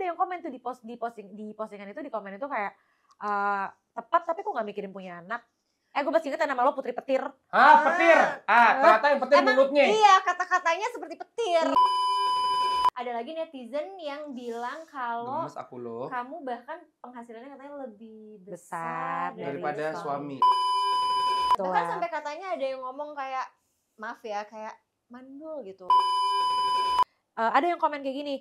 ada yang komen tuh di postingan itu, di komen itu kayak tepat tapi kok gak mikirin punya anak. Gue masih inget nama lo Putri Petir. Petir. Ternyata yang petir mulutnya. Iya, kata-katanya seperti petir. Ada lagi netizen yang bilang kalau kamu bahkan penghasilannya katanya lebih besar daripada suami. Bahkan sampai katanya ada yang ngomong kayak, maaf ya, kayak mandul gitu. Ada yang komen kayak gini,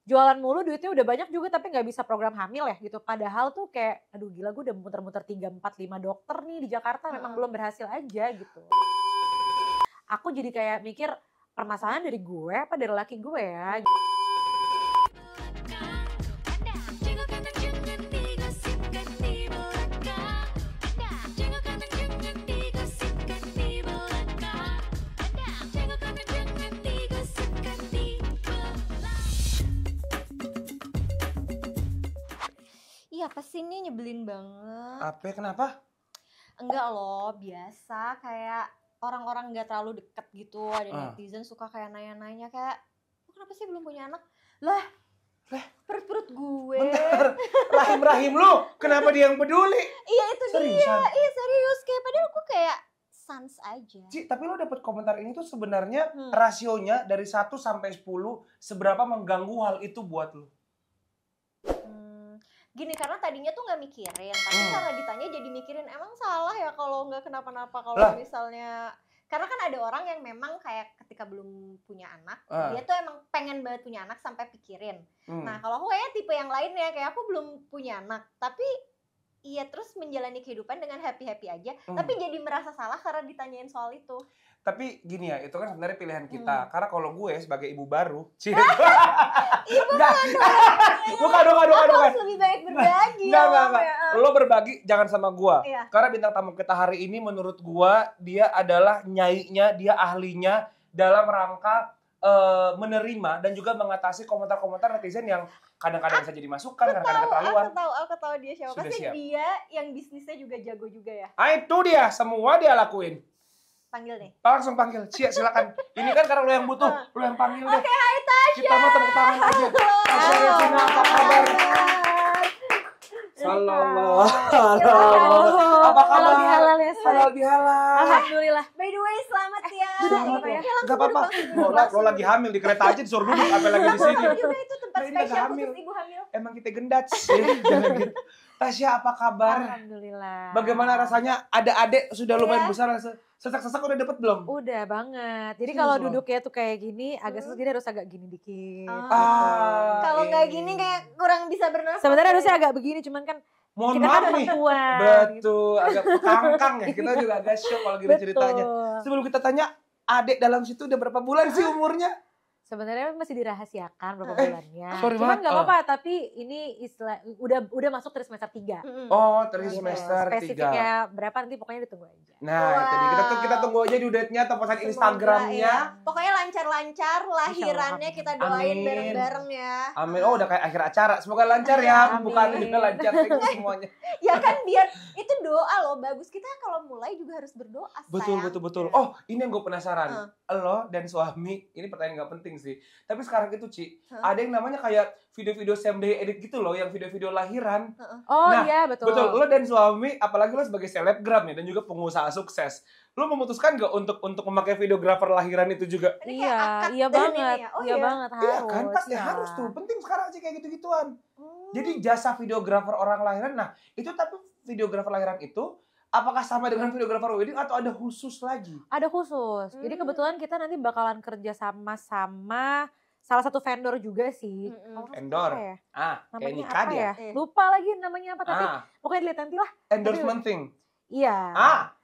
jualan mulu duitnya udah banyak juga tapi gak bisa program hamil ya gitu. Padahal tuh kayak, aduh gila gue udah muter-muter 3, 4, 5 dokter nih di Jakarta memang belum berhasil aja gitu. Aku jadi kayak mikir, permasalahan dari gue apa dari laki gue ya? Iya apa sih ini nyebelin banget. Apa? Kenapa? Enggak loh, biasa kayak orang-orang gak terlalu deket gitu. Ada netizen suka kayak nanya-nanya kayak, kenapa sih belum punya anak? Lah perut-perut gue. Bentar, rahim-rahim lu, kenapa dia yang peduli? Iya itu Seriusan? dia, iya serius. Kayak padahal gue kayak sans aja. Ci, tapi lo dapet komentar ini tuh sebenarnya rasionya dari 1 sampai 10, seberapa mengganggu hal itu buat lo? Gini, karena tadinya tuh gak mikirin, tapi karena ditanya jadi mikirin, emang salah ya kalau nggak kenapa-napa kalau misalnya, karena kan ada orang yang memang kayak ketika belum punya anak, dia tuh emang pengen banget punya anak sampai pikirin. Nah kalau aku kayaknya tipe yang lain ya, kayak aku belum punya anak, tapi iya terus menjalani kehidupan dengan happy-happy aja, tapi jadi merasa salah karena ditanyain soal itu. Tapi gini ya, itu kan sebenarnya pilihan kita. Karena kalau gue sebagai ibu baru, bukan. Harus lebih baik berbagi. Enggak. Lo berbagi jangan sama gue. Iya. Karena bintang tamu kita hari ini menurut gue, dia adalah nyainya, dia ahlinya dalam rangka menerima dan juga mengatasi komentar-komentar netizen yang kadang-kadang bisa jadi masukan, kadang-kadang keterlaluan. Aku tahu dia siapa. Pasti dia yang bisnisnya juga jago juga ya. Itu dia, semua dia lakuin. Panggil nih. Langsung panggil. Silakan. Ini kan karena lo yang butuh, lo yang panggil deh. Oke, hai Tasya. Kita mau tepuk tangan aja. Tasya Revina, apa kabar? Sallallahu. Apa kabar? Halal bihalal. Alhamdulillah. By the way, selamat ya. Selamat ya. Enggak apa-apa. Lo lagi hamil di kereta aja disuruh duduk, apa lagi di sini. Juga itu tempat spesial khusus ibu hamil. Emang kita gendats. Jangan gitu. Tasya, apa kabar? Alhamdulillah. Bagaimana rasanya? Ada adik sudah lumayan besar. Sesak-sesak udah dapet belum? Udah banget. Jadi kalau duduknya tuh kayak gini, agak susah, jadi harus agak gini dikit. Kalau nggak gini kayak kurang bisa bernafas. Sebenarnya harusnya agak begini, cuman kan mohon kita maaf kan nih. perempuan. Betul, agak kekangkang ya. Kita juga agak shock kalau gini ceritanya. Sebelum kita tanya, adik dalam situ udah berapa bulan sih umurnya? Sebenarnya masih dirahasiakan berapa bulannya. Cuman nggak apa-apa, tapi ini istilah udah masuk trimester 3. Oh, trimester 3. Spesifiknya berapa nanti pokoknya ditunggu aja. Nah, itu dia. Kita tunggu aja di update-nya atau pesan Instagramnya. Pokoknya lancar-lancar lahirannya, kita doain bareng-bareng ya. Amin. Oh, udah kayak akhir acara. Semoga lancar ya. Bukan juga lancar semuanya. Ya kan biar itu doa loh, bagus. Kita kalau mulai juga harus berdoa, Betul. Oh, ini yang gue penasaran. Lo dan suami, ini pertanyaan gak penting sih. Tapi sekarang itu, Ci, ada yang namanya kayak video-video same day edit gitu loh, yang video-video lahiran. Oh iya, betul. Betul, lo dan suami, apalagi lo sebagai selebgram ya, dan juga pengusaha sukses. Lo memutuskan gak untuk memakai videografer lahiran itu juga? Iya banget. Iya banget, harus. Iya kan, pasti harus tuh. Penting sekarang sih kayak gitu-gituan. Jadi jasa videografer orang lahiran, nah itu tapi videografer lahiran itu apakah sama dengan videografer wedding atau ada khusus lagi? Ada khusus. Jadi kebetulan kita nanti bakalan kerja sama salah satu vendor juga sih. Vendor? Ya? Kayak namanya nikah apa dia. ya? Lupa lagi namanya apa, tapi pokoknya dilihat nanti lah. Endorsement thing? Iya.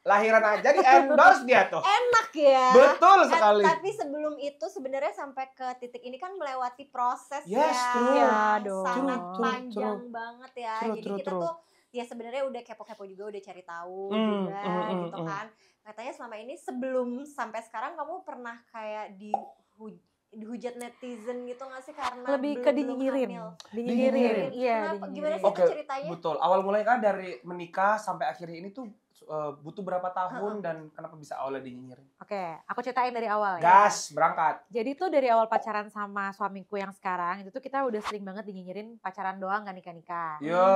Lahiran aja di endorse dia tuh. Enak ya. Betul sekali. Tapi sebelum itu sebenarnya sampai ke titik ini kan melewati proses sangat panjang banget ya. Jadi kita tuh ya sebenarnya udah kepo-kepo juga, udah cari tahu juga gitu kan. Katanya selama ini sebelum sampai sekarang kamu pernah kayak dihujat netizen gitu nggak sih karena lebih ke dinyinyirin. Iya. Gimana sih itu ceritanya? Betul. Awal mulai kan dari menikah sampai akhirnya ini tuh butuh berapa tahun dan kenapa bisa awalnya dinyinyirin? Oke, aku ceritain dari awal ya. Gas, berangkat. Jadi tuh dari awal pacaran sama suamiku yang sekarang, itu tuh kita udah sering banget dinyinyirin pacaran doang gak nikah-nikah. Yo.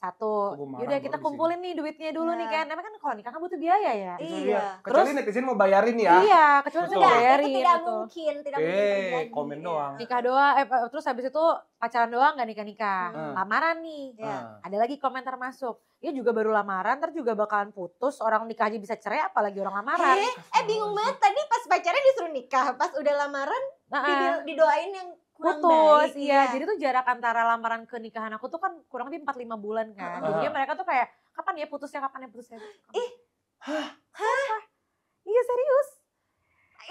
Satu, yaudah kita kumpulin nih duitnya dulu nih kan. Karena kan kalau nikah kan butuh biaya ya. Iya. Kecuali netizen mau bayarin ya. Iya, kecuali mau bayarin. Itu tidak mungkin terjadi. Komen doang. Nikah doang, terus habis itu pacaran doang gak nikah-nikah. Lamaran nih. Ada lagi komentar masuk. Dia juga baru lamaran, ntar juga bakalan putus. Orang nikah aja bisa cerai, apalagi orang lamaran. Bingung banget. Tadi pas pacarnya disuruh nikah, pas udah lamaran didoain yang kurang putus, baik. iya. Jadi tuh jarak antara lamaran ke nikahan aku tuh kan kurang lebih 4-5 bulan kan. Jadinya mereka tuh kayak, kapan ya putusnya. Iya serius.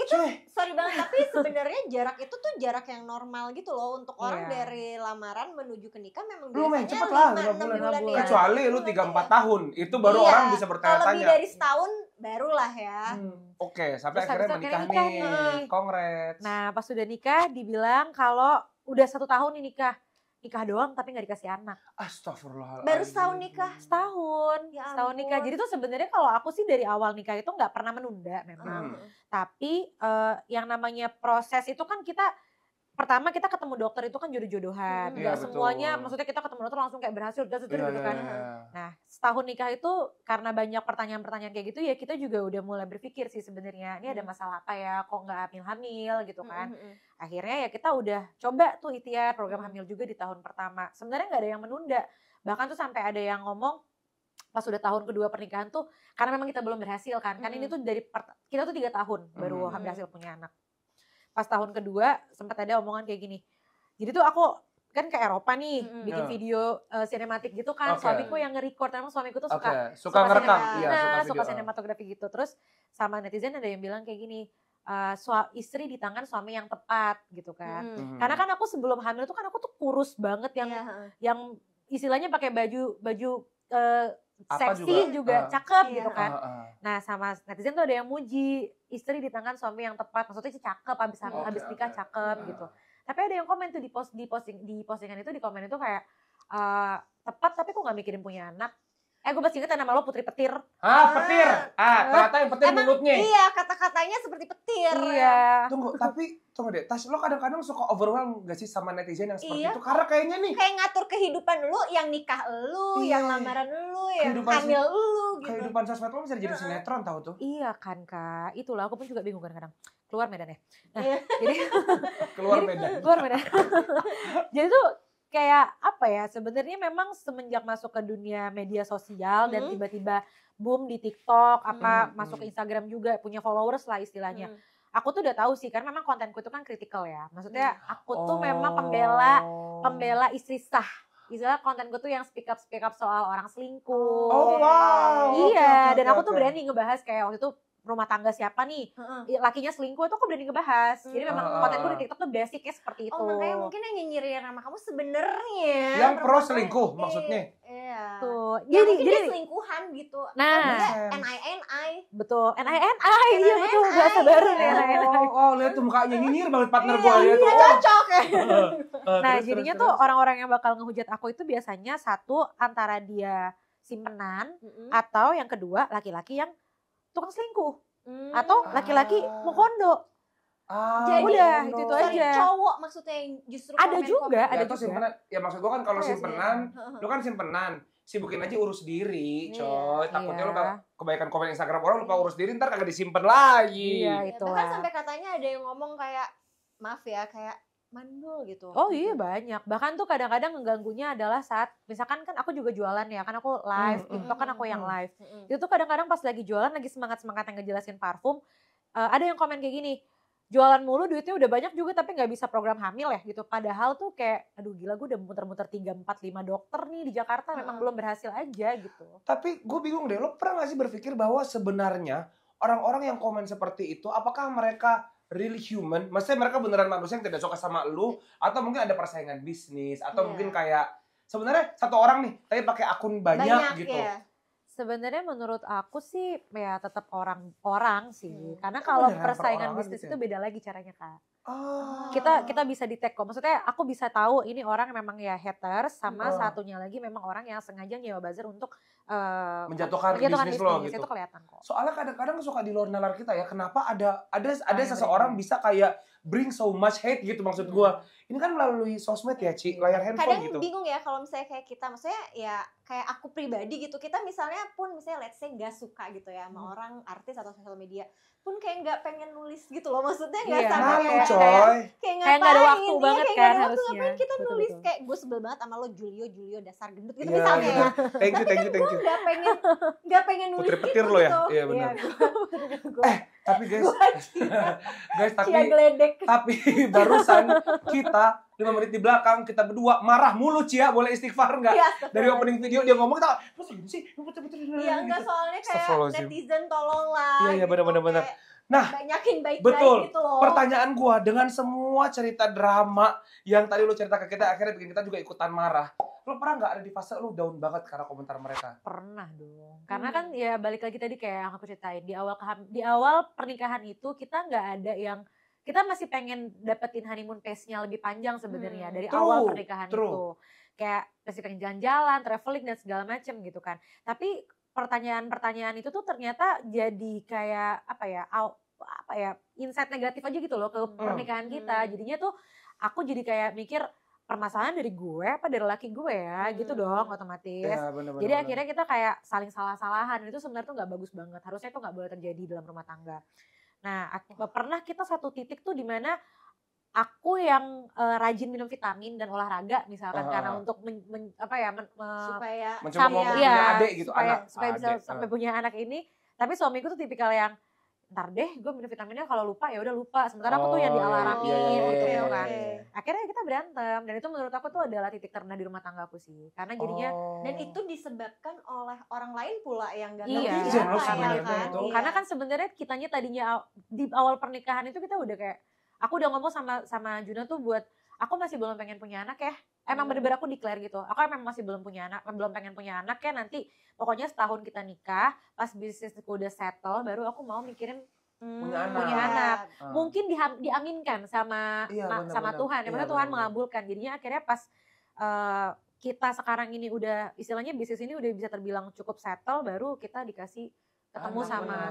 Itu sorry banget, tapi sebenarnya jarak itu tuh jarak yang normal gitu loh untuk orang dari lamaran menuju ke nikah memang Lumayan biasanya cepet lah, 5-6 bulan ya. Kecuali lu 3-4 tahun, itu baru orang bisa bertanya-tanya. Kalau lebih dari setahun barulah ya. Oke, sampai Terus akhirnya menikah nih. Congrats. Nah pas udah nikah dibilang kalau udah 1 tahun nih nikah doang tapi gak dikasih anak. Astagfirullahaladzim. Baru setahun nikah? Setahun nikah. Jadi tuh sebenarnya kalau aku sih dari awal nikah itu gak pernah menunda memang. Tapi yang namanya proses itu kan pertama kita ketemu dokter itu kan jodoh-jodohan. Gak semuanya, maksudnya kita ketemu dokter langsung kayak berhasil gitu kan. Nah setahun nikah itu karena banyak pertanyaan-pertanyaan kayak gitu ya kita juga udah mulai berpikir sih sebenarnya ini ada masalah apa ya, kok gak hamil-hamil gitu kan. Akhirnya ya kita udah coba tuh ikhtiar program hamil juga di tahun pertama. Sebenarnya gak ada yang menunda. Bahkan tuh sampai ada yang ngomong pas udah tahun kedua pernikahan tuh karena memang kita belum berhasil kan. Kan ini tuh kita tuh 3 tahun baru berhasil punya anak. Pas tahun kedua sempat ada omongan kayak gini. Jadi tuh aku kan ke Eropa nih bikin video sinematik gitu kan. Suamiku yang nge-record, emang suamiku tuh suka ngerekam. Suka sinematografi gitu. Terus sama netizen ada yang bilang kayak gini, istri di tangan suami yang tepat gitu kan. Karena kan aku sebelum hamil tuh kan aku tuh kurus banget yang istilahnya pakai baju seksi juga cakep gitu kan. Nah sama netizen tuh ada yang muji istri di tangan suami yang tepat, maksudnya cakep habis nikah cakep gitu. Tapi ada yang komen tuh di postingan itu, di komen itu kayak tepat tapi kok gak mikirin punya anak. Gue masih inget nama lo Putri Petir. Petir. Ternyata yang petir mulutnya. Iya, kata-katanya seperti petir. Iya. Tunggu deh. Tas, lo kadang-kadang suka overwhelm gak sih sama netizen yang seperti itu? Karena kayaknya nih. Kayak ngatur kehidupan lu, yang nikah lu, yang lamaran lu, yang hamil lu gitu. Kehidupan sosmed lo bisa jadi sinetron tau tuh. Iya kan Kak. Itulah aku pun juga bingung kadang-kadang. Keluar Medan ya. Nah, jadi Keluar Medan. Jadi tuh kayak apa ya, sebenarnya memang semenjak masuk ke dunia media sosial dan tiba-tiba boom di TikTok, masuk ke Instagram juga, punya followers lah istilahnya. Aku tuh udah tahu sih, karena memang kontenku itu kan kritikal ya. Maksudnya aku tuh memang pembela istri sah. Istilah kontenku tuh yang speak up soal orang selingkuh. Iya, dan aku tuh berani ngebahas kayak waktu itu rumah tangga siapa nih, lakinya selingkuh itu aku berani ngebahas. Jadi memang kontenku di TikTok tuh basicnya seperti itu. Makanya mungkin yang nyinyirin sama kamu sebenarnya yang pro selingkuh maksudnya. Iya. Tuh. Jadi selingkuhan gitu. Nah, NI. Betul. NI. Iya betul, bahasa baru nih NI. Lihat tuh mukanya nyinyir banget partner gue lihat tuh. Cocok ya. Nah, jadinya tuh orang-orang yang bakal ngehujat aku itu biasanya satu antara dia simpenan atau yang kedua laki-laki yang tukang selingkuh atau laki-laki mau kondo. Jadi udah itu aja. Cowok maksudnya yang justru ada juga. Simpenan. Ya maksud gue kan kalau simpenan, lu kan simpenan, sibukin aja urus diri, coy. Takutnya lu kebaikan komen Instagram orang lupa urus diri, ntar kagak disimpen lagi. Iya itu. Bahkan sampai katanya ada yang ngomong kayak maaf ya kayak mandul gitu. Oh iya banyak. Bahkan tuh kadang-kadang mengganggunya adalah saat misalkan kan aku juga jualan ya, kan aku live, TikTok kan aku yang live. Itu tuh kadang-kadang pas lagi jualan lagi semangat-semangat yang ngejelasin parfum, ada yang komen kayak gini, jualan mulu duitnya udah banyak juga tapi nggak bisa program hamil ya gitu. Padahal tuh kayak aduh gila gue udah muter-muter 3, 4, 5 dokter nih di Jakarta memang belum berhasil aja gitu. Tapi gue bingung deh, lo pernah gak sih berpikir bahwa sebenarnya orang-orang yang komen seperti itu apakah mereka really human? Maksudnya mereka beneran manusia yang tidak suka sama lu atau mungkin ada persaingan bisnis atau mungkin kayak sebenarnya satu orang nih tapi pakai akun banyak gitu. Ya. Sebenarnya menurut aku sih ya tetap orang sih. Karena kalau persaingan bisnis itu beda lagi caranya Kak. Kita bisa di-tag kok. Maksudnya aku bisa tahu ini orang memang ya haters sama satunya lagi memang orang yang sengaja nyewa buzzer untuk menjatuhkan bisnis lo gitu. Itu kelihatan kok. Soalnya kadang-kadang suka di luar nalar kita ya, kenapa ada seseorang bisa kayak bring so much hate gitu maksud gua. Ini kan melalui sosmed ya, Ci, layar handphone kadang gitu. Kadang bingung ya kalau misalnya kayak kita, maksudnya ya kayak aku pribadi gitu, kita misalnya let's say nggak suka gitu ya sama orang, artis atau sosial media, pun kayak nggak pengen nulis gitu loh, maksudnya nggak sampai kayak nggak ada waktu banget kan harusnya. Ngapain kita nulis, kayak gue sebel banget sama lo Julio dasar gendut gitu misalnya ya. Thank you. Gue nggak pengen nulis Putri petir lo ya. Iya benar. Tapi guys tapi barusan kita 5 menit di belakang kita berdua marah mulu, Cia, boleh istighfar nggak? Ya, dari opening video dia ngomong kita terus gini sih, iya enggak, soalnya kayak netizen tolonglah. Iya benar. Nah, banyakin baik betul. Gitu loh. Pertanyaan gua, dengan semua cerita drama yang tadi lu cerita ke kita, akhirnya bikin kita juga ikutan marah. Lu pernah nggak ada di fase lu down banget karena komentar mereka? Pernah dong. Karena kan ya balik lagi tadi kayak yang aku ceritain, di awal pernikahan itu kita nggak ada yang, kita masih pengen dapetin honeymoon phase-nya lebih panjang sebenarnya dari awal pernikahan itu. Kayak masih pengen jalan-jalan, traveling dan segala macem gitu kan. Tapi pertanyaan-pertanyaan itu tuh ternyata jadi kayak apa ya insight negatif aja gitu loh ke pernikahan kita. Jadinya tuh aku jadi kayak mikir, permasalahan dari gue apa dari laki gue ya, gitu dong otomatis. Ya, bener. Jadi akhirnya kita kayak saling salah-salahan, itu sebenarnya tuh nggak bagus banget. Harusnya itu nggak boleh terjadi dalam rumah tangga. Nah, pernah kita satu titik tuh di mana aku yang rajin minum vitamin dan olahraga misalkan karena untuk supaya punya adik gitu, supaya bisa sampai punya anak ini. Tapi suamiku tuh tipikal yang ntar deh gue minum vitaminnya, kalau lupa ya udah lupa, sementara aku tuh yang dialarmin gitu kan. Akhirnya kita berantem, dan itu menurut aku tuh adalah titik terendah di rumah tangga aku sih, karena jadinya dan itu disebabkan oleh orang lain pula yang gak karena kan sebenarnya kitanya tadinya di awal pernikahan itu kita udah kayak, aku udah ngomong sama Juna tuh buat, aku masih belum pengen punya anak ya. Emang bener-bener aku declare gitu. Aku emang masih belum pengen punya anak ya, nanti pokoknya setahun kita nikah, pas bisnisku udah settle, baru aku mau mikirin punya anak. Mungkin diaminkan sama Tuhan. Ya, Tuhan mengabulkan. Jadinya akhirnya pas kita sekarang ini udah, istilahnya bisnis ini udah bisa terbilang cukup settle, baru kita dikasih ketemu sama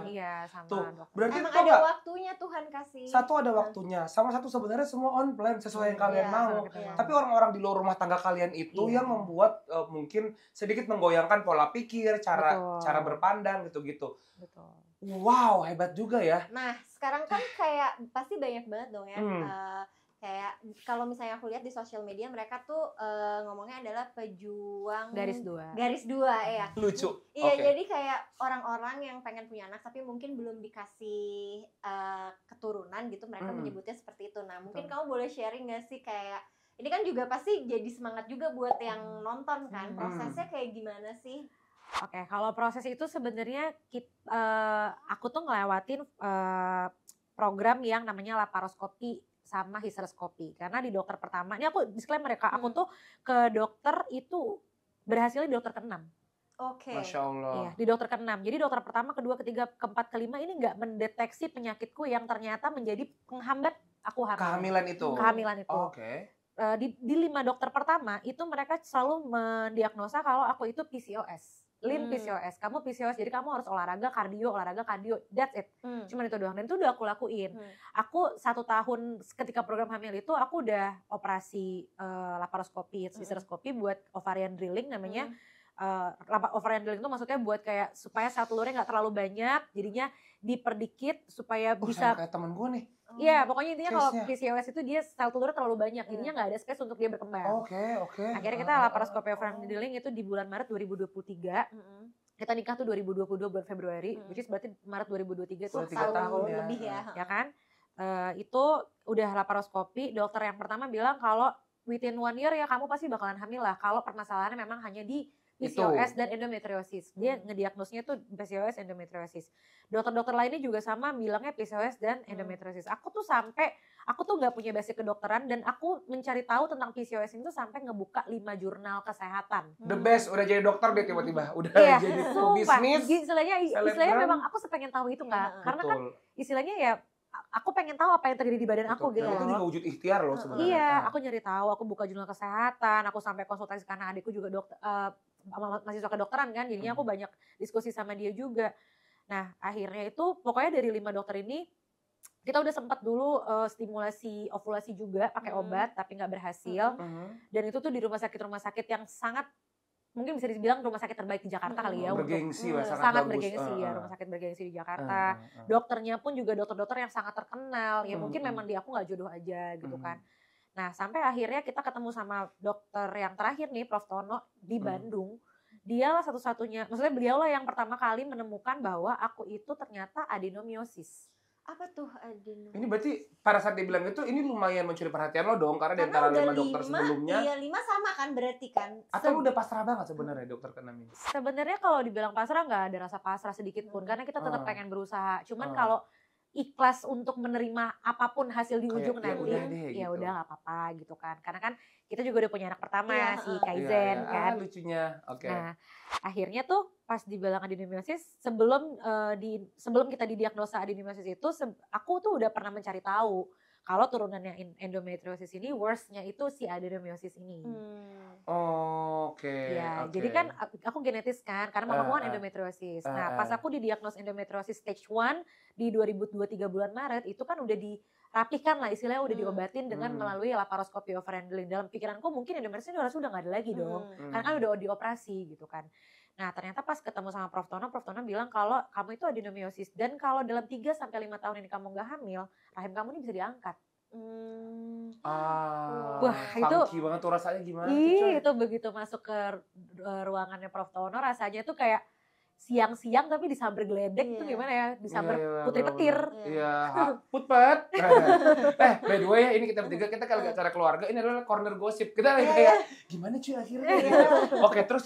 dokter. Berarti emang ada waktunya Tuhan kasih. Satu ada waktunya, sama satu sebenarnya semua on plan sesuai yang kalian mau. Tapi orang-orang di luar rumah tangga kalian itu yang membuat mungkin sedikit menggoyangkan pola pikir, cara berpandang gitu-gitu. Betul. Wow, hebat juga ya. Nah, sekarang kan kayak pasti banyak banget dong ya. Kayak kalau misalnya aku lihat di sosial media, mereka tuh ngomongnya adalah pejuang garis dua ya. Lucu. Iya, jadi kayak orang-orang yang pengen punya anak tapi mungkin belum dikasih keturunan gitu, mereka menyebutnya seperti itu. Nah, mungkin kamu boleh sharing gak sih, kayak ini kan juga pasti jadi semangat juga buat yang nonton kan, prosesnya kayak gimana sih? Oke, kalau proses itu sebenarnya aku tuh ngelewatin program yang namanya laparoskopi sama hysteroskopi. Karena di dokter pertama, ini aku disclaimer ya, aku tuh ke dokter itu berhasilnya di dokter ke-6. Oke. Masya Allah. Iya, di dokter ke-6. Jadi dokter pertama, kedua, ketiga, keempat, kelima ini nggak mendeteksi penyakitku yang ternyata menjadi penghambat aku hamil. Kehamilan itu. Oke. Di 5 dokter pertama itu mereka selalu mendiagnosa kalau aku itu PCOS. Lean PCOS, kamu PCOS, jadi kamu harus olahraga kardio, that's it. Cuman itu doang, dan itu udah aku lakuin. Aku 1 tahun ketika program hamil itu, aku udah operasi laparoskopi, hysteroskopi buat ovarian drilling namanya. Ovarian drilling itu maksudnya buat kayak supaya sel telurnya nggak terlalu banyak, jadinya diperdikit supaya bisa. Kayak temen gue nih. Iya, pokoknya intinya kalau PCOS itu dia sel telurnya terlalu banyak, jadinya nggak ada space untuk dia berkembang. Oke. Akhirnya kita laparoskopi ovarian drilling itu di bulan Maret 2023. Kita nikah tuh 2022 bulan Februari, which is berarti Maret 2023 tuh 3 tahun lebih ya. Ya kan? Itu udah laparoskopi, dokter yang pertama bilang kalau within 1 year ya kamu pasti bakalan hamil lah, kalau permasalahannya memang hanya di PCOS dan endometriosis. Dia ngediagnosnya tuh PCOS endometriosis. Dokter-dokter lainnya juga sama bilangnya PCOS dan endometriosis. Aku tuh nggak punya basic kedokteran, dan aku mencari tahu tentang PCOS itu sampai ngebuka 5 jurnal kesehatan. The best, udah jadi dokter deh tiba-tiba. Udah jadi bisnis. Istilahnya memang aku sepengen tahu itu Kak. Karena kan istilahnya ya aku pengen tahu apa yang terjadi di badan aku gitu. Itu juga wujud ikhtiar loh sebenarnya. Iya, aku nyari tahu, aku buka jurnal kesehatan, aku sampai konsultasi karena adikku juga mahasiswa kedokteran kan, jadinya aku banyak diskusi sama dia juga. Nah akhirnya itu pokoknya dari 5 dokter ini kita udah sempat dulu stimulasi ovulasi juga pakai obat tapi nggak berhasil. Dan itu tuh di rumah sakit yang sangat mungkin bisa dibilang rumah sakit terbaik di Jakarta kali ya. Bergengsi lah, sangat bergengsi ya, rumah sakit bergengsi di Jakarta. Dokternya pun juga dokter-dokter yang sangat terkenal. Ya mungkin memang dia aku nggak jodoh aja gitu kan. Nah sampai akhirnya kita ketemu sama dokter yang terakhir nih, Prof. Tono di Bandung. Dialah satu-satunya, maksudnya beliau lah yang pertama kali menemukan bahwa aku itu ternyata adenomiosis. Apa tuh adenomiosis? Ini berarti pada saat dia bilang itu, ini lumayan mencuri perhatian lo dong, karena di antara 5 dokter sebelumnya. Iya 5 sama kan berarti kan. Atau lu udah pasrah banget sebenarnya dokter ke-6 ini? Sebenarnya kalau dibilang pasrah nggak ada rasa pasrah sedikit pun, karena kita tetap pengen berusaha. Cuman kalau ikhlas untuk menerima apapun hasil di ujung nanti, ya udah nggak apa-apa gitu kan. Karena kan kita juga udah punya anak pertama si Kaizen kan. Lucunya, oke. Nah akhirnya tuh pas dibilang adenomiosis, sebelum kita didiagnosa adenomiosis itu, aku tuh udah pernah mencari tahu kalau turunannya endometriosis ini worst-nya itu si adenomiosis ini. Oke. Ya, jadi kan aku genetis kan, karena mamaku kan endometriosis. Nah, pas aku didiagnos endometriosis stage 1 di 2023 bulan Maret, itu kan udah dirapikan lah, istilahnya udah diobatin dengan melalui laparoskopi overhandling. Dalam pikiranku mungkin endometriosis udah nggak ada lagi dong, karena kan udah dioperasi gitu kan. Nah ternyata pas ketemu sama Prof. Tono bilang kalau kamu itu adenomiosis dan kalau dalam 3-5 tahun ini kamu nggak hamil, rahim kamu ini bisa diangkat. Wah itu banget tuh rasanya gimana? Itu begitu masuk ke ruangannya Prof. Tono rasanya tuh kayak siang-siang tapi disamber geledek itu gimana ya, disamber putri petir. Iya, putpet. By the way ya, ini kita bertiga, kita kalau acara keluarga, ini adalah corner gosip. Kita kayak gimana cuy akhirnya? Oke, terus.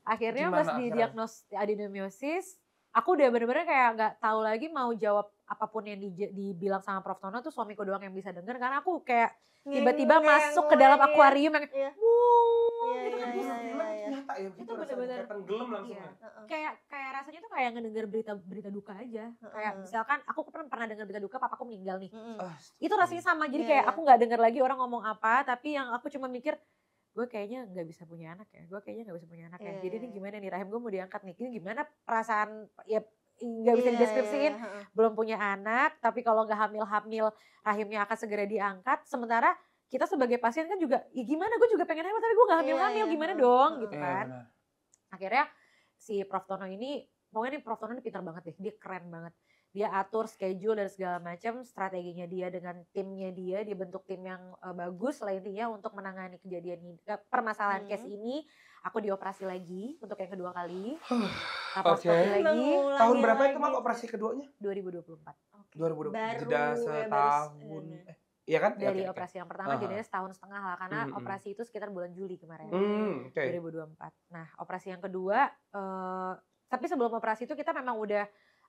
Akhirnya pas didiagnos adenomiosis, aku udah bener-bener kayak nggak tahu lagi mau jawab apapun yang dibilang sama Prof. Tono tuh suamiku doang yang bisa denger, karena aku kayak tiba-tiba masuk ke dalam akuarium yang gitu kan. Itu bener-bener tenggelam langsung. Kayak rasanya tuh kayak ngedenger berita duka aja. Kayak misalkan aku pernah denger berita duka papaku meninggal nih. Itu rasanya sama. Jadi kayak aku nggak denger lagi orang ngomong apa, tapi yang aku cuma mikir gue kayaknya nggak bisa punya anak ya, jadi ini gimana nih, rahim gue mau diangkat nih, ini gimana perasaan, ya nggak bisa dideskripsiin, belum punya anak, tapi kalau nggak hamil rahimnya akan segera diangkat, sementara kita sebagai pasien kan juga, ya gimana, gue juga pengen hamil tapi gue nggak hamil, gimana dong gitu kan. Akhirnya si Prof. Tono ini, pokoknya nih Prof. Tono ini pintar banget deh, dia keren banget. Dia atur schedule dan segala macam, strateginya dia dengan timnya dia bentuk tim yang bagus lah intinya untuk menangani kejadian ini, permasalahan case ini. Aku dioperasi lagi untuk yang kedua kali. Lagi. Tahun berapa itu Mak operasi keduanya? 2024. 2024. Jeda setahun. Iya kan? Dari operasi yang pertama jadinya setahun setengah lah, karena operasi itu sekitar bulan Juli kemarin. 2024. Nah, operasi yang kedua, tapi sebelum operasi itu kita memang udah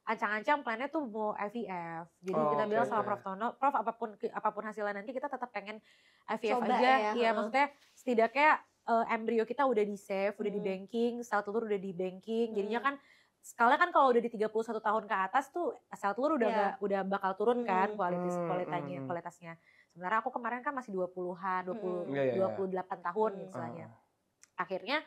ancang-ancang plannya tuh mau IVF. Jadi kita bilang sama Prof. Tono, Prof apapun hasilnya nanti kita tetap pengen IVF coba aja. Iya, maksudnya setidaknya embrio kita udah di save, udah di banking, sel telur udah di banking. Jadinya kan sekalian kan kalau udah di 31 tahun ke atas tuh sel telur udah bakal turun kan kualitasnya. Sementara aku kemarin kan masih 28 tahun misalnya. Akhirnya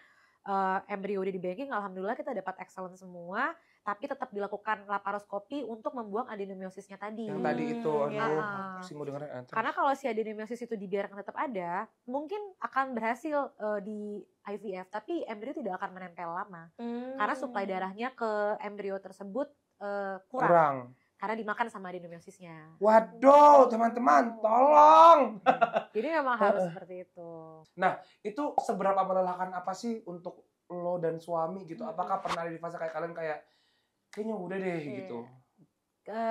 embrio udah di banking, alhamdulillah kita dapat excellent semua, tapi tetap dilakukan laparoskopi untuk membuang adenomiosisnya tadi. Yang tadi itu, mau dengerin. Karena kalau si adenomiosis itu dibiarkan tetap ada, mungkin akan berhasil di IVF, tapi embrio tidak akan menempel lama. Karena suplai darahnya ke embrio tersebut kurang. Karena dimakan sama adenomiosisnya. Waduh, teman-teman, tolong. Jadi memang harus seperti itu. Nah, itu seberapa melelahkan apa sih untuk lo dan suami gitu? Apakah pernah ada di fase kayak kalian kayaknya udah deh gitu?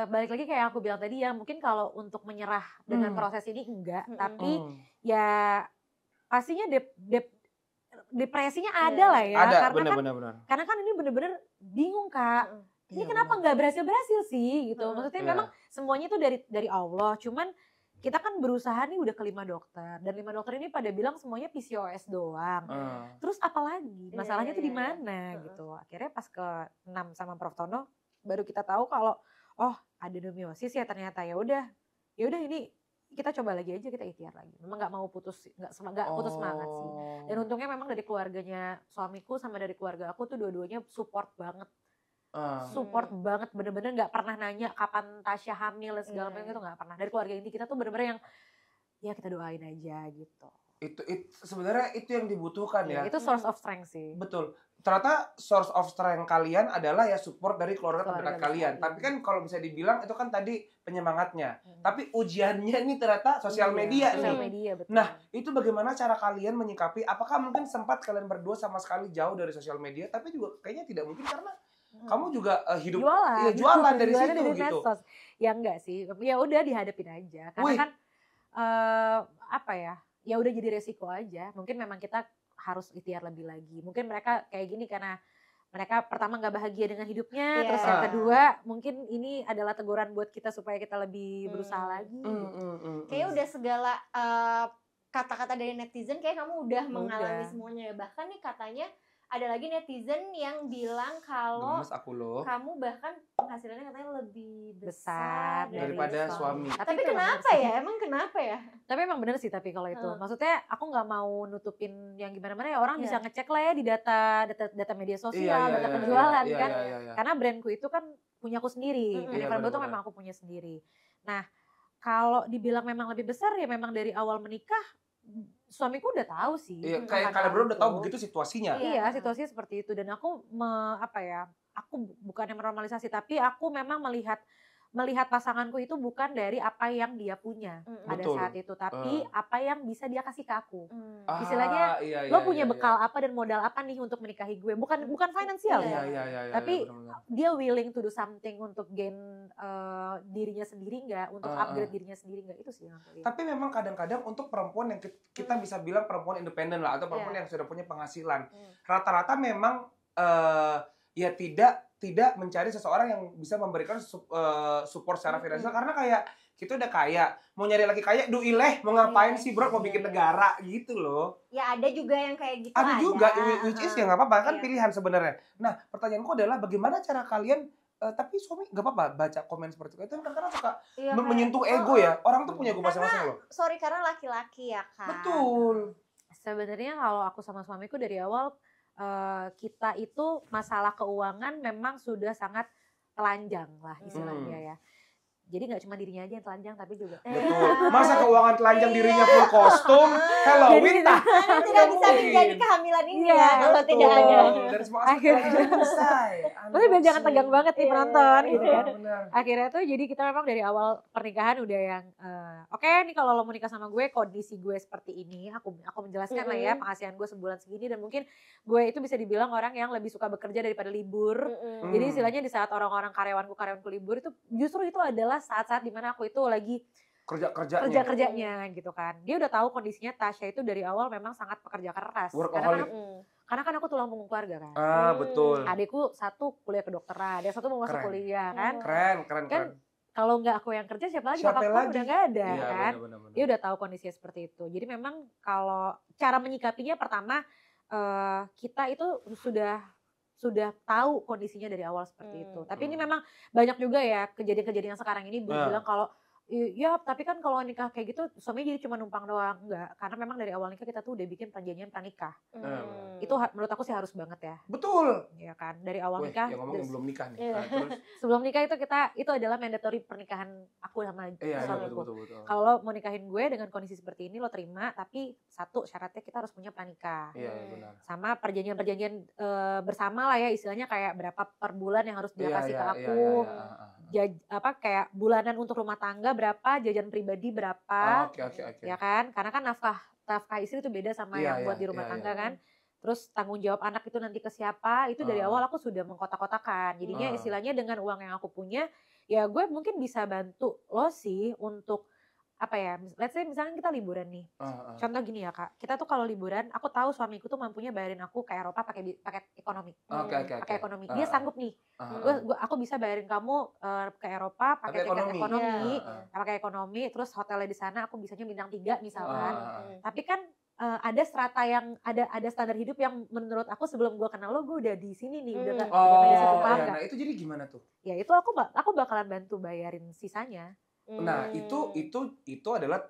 Balik lagi kayak aku bilang tadi ya, mungkin kalau untuk menyerah dengan proses ini enggak, tapi ya pastinya depresinya ada lah ya. Ada, benar. Karena kan ini bener-bener bingung Kak. Ini kenapa nggak berhasil sih gitu? Maksudnya memang semuanya itu dari Allah. Cuman kita kan berusaha nih udah ke 5 dokter. Dan 5 dokter ini pada bilang semuanya PCOS doang. Terus apalagi? Masalahnya tuh di mana gitu. Akhirnya pas ke 6 sama Prof. Tono baru kita tahu kalau adenomiosis ya ternyata. Ya udah ini kita coba lagi aja, kita ikhtiar lagi. Memang nggak mau putus semangat sih. Dan untungnya beruntungnya memang dari keluarganya suamiku sama dari keluarga aku tuh dua-duanya support banget. Support banget, bener-bener nggak pernah nanya kapan Tasya hamil dan segala macam itu nggak pernah. Dari keluarga inti kita tuh bener-bener yang ya kita doain aja gitu. Itu sebenarnya itu yang dibutuhkan ya. Itu source of strength sih. Betul. Ternyata source of strength kalian adalah ya support dari keluarga terdekat kalian. Tapi kan kalau bisa dibilang itu kan tadi penyemangatnya. Tapi ujiannya nih ternyata sosial media nih. Sosial media, betul. Nah, itu bagaimana cara kalian menyikapi? Apakah mungkin sempat kalian berdua sama sekali jauh dari sosial media? Tapi juga kayaknya tidak mungkin karena kamu juga hidup jualan dari situ gitu. Medsos. Ya enggak sih. Ya udah dihadapin aja. Karena kan apa ya? Ya udah jadi resiko aja. Mungkin memang kita harus ikhtiar lebih lagi. Mungkin mereka kayak gini karena mereka pertama nggak bahagia dengan hidupnya, terus yang kedua mungkin ini adalah teguran buat kita supaya kita lebih berusaha lagi. Kayaknya udah segala kata-kata dari netizen kayak kamu udah mengalami semuanya. Bahkan nih katanya ada lagi netizen yang bilang kalau kamu bahkan penghasilannya katanya lebih besar daripada suami. Tapi kenapa ya? Emang kenapa ya? Tapi emang bener sih tapi kalau itu. Maksudnya aku nggak mau nutupin yang gimana-mana ya. Orang bisa ngecek lah ya di data media sosial, data penjualan kan. Karena brandku itu kan punya aku sendiri. Universal tuh memang aku punya sendiri. Nah kalau dibilang memang lebih besar ya memang dari awal menikah suamiku udah tahu sih. Iya, kayak kalian berdua udah tahu begitu situasinya. Iya, situasinya seperti itu dan aku aku bukannya menormalisasi tapi aku memang melihat pasanganku itu bukan dari apa yang dia punya pada saat itu, tapi apa yang bisa dia kasih ke aku. Istilahnya lo punya bekal apa dan modal apa nih untuk menikahi gue, bukan finansial tapi dia willing to do something untuk gain dirinya sendiri nggak, untuk upgrade dirinya sendiri nggak, itu sih yang aku lihat. Tapi memang kadang-kadang untuk perempuan yang kita bisa bilang perempuan independen lah atau perempuan yang sudah punya penghasilan, rata-rata memang ya tidak mencari seseorang yang bisa memberikan support secara finansial karena kayak kita udah kaya, mau nyari lagi kaya, mau ngapain sih bro, mau bikin negara gitu loh. Ya ada juga yang kayak gitu. Ada juga, which is ya nggak apa-apa kan pilihan sebenarnya. Nah pertanyaanku adalah bagaimana cara kalian, tapi suami nggak apa-apa baca komen seperti itu kan karena suka menyentuh ego ya, orang tuh punya ego masing-masing loh. Sorry karena laki-laki ya kan. Betul. Sebenarnya kalau aku sama suamiku dari awal kita itu masalah keuangan memang sudah sangat telanjang lah istilahnya ya. Jadi nggak cuma dirinya aja yang telanjang tapi juga. Betul. Masa keuangan telanjang dirinya full kostum, Halloween tak? Tidak bisa menjadi kehamilan ini ya kalau tidak ada. Dari semua aspek selesai. Tapi biar jangan tegang banget nih penonton gitu kan. Akhirnya tuh jadi kita memang dari awal pernikahan udah yang oke nih kalau lo mau nikah sama gue kondisi gue seperti ini. Aku menjelaskan lah ya penghasilan gue sebulan segini dan mungkin gue itu bisa dibilang orang yang lebih suka bekerja daripada libur. Jadi istilahnya di saat orang-orang karyawanku libur itu justru itu adalah saat-saat dimana aku itu lagi kerjanya gitu kan. Dia udah tahu kondisinya Tasya itu dari awal memang sangat pekerja keras. Karena kan aku tulang punggung keluarga kan. Betul. Adikku satu kuliah kedokteran, ada satu mau masuk kuliah kan. Keren. Kalau nggak aku yang kerja siapa lagi? Bapakku udah nggak ada kan. Bener. Dia udah tahu kondisinya seperti itu. Jadi memang kalau cara menyikapinya pertama kita itu sudah tahu kondisinya dari awal seperti itu. Tapi ini memang banyak juga ya kejadian-kejadian yang sekarang ini bilang kalau ya tapi kan kalau nikah kayak gitu suaminya jadi cuma numpang doang. Enggak, karena memang dari awal nikah kita tuh udah bikin perjanjian pranikah. Itu menurut aku sih harus banget ya. Betul. Ya kan, dari awal nikah. Ya ngomongin belum nikah nih. Terus sebelum nikah itu adalah mandatory pernikahan aku sama suamiku. Betul. Kalau lo mau nikahin gue dengan kondisi seperti ini lo terima, tapi satu syaratnya kita harus punya pranikah. Iya, benar. Sama perjanjian bersama lah ya, istilahnya kayak berapa per bulan yang harus dia kasih ke aku. Kayak bulanan untuk rumah tangga berapa, jajan pribadi berapa. Oke. Ya kan? Karena kan nafkah istri itu beda sama yang buat di rumah tangga kan. Terus tanggung jawab anak itu nanti ke siapa, itu dari awal aku sudah mengkotak-kotakan. Jadinya istilahnya dengan uang yang aku punya, ya gue mungkin bisa bantu lo sih untuk apa ya, let's say misalnya kita liburan nih. Contoh gini ya Kak, kita tuh kalau liburan, aku tahu suamiku tuh mampunya bayarin aku ke Eropa pakai ekonomi. Pakai ekonomi. Dia sanggup nih. Aku bisa bayarin kamu ke Eropa pakai tiket ekonomi. Pakai ekonomi, terus hotelnya di sana aku bisanya bintang 3 misalkan. Tapi kan ada strata yang ada standar hidup yang menurut aku sebelum gue kenal lo gue udah di sini nih udah nah itu jadi gimana tuh? Ya itu aku bakalan bantu bayarin sisanya. Nah itu adalah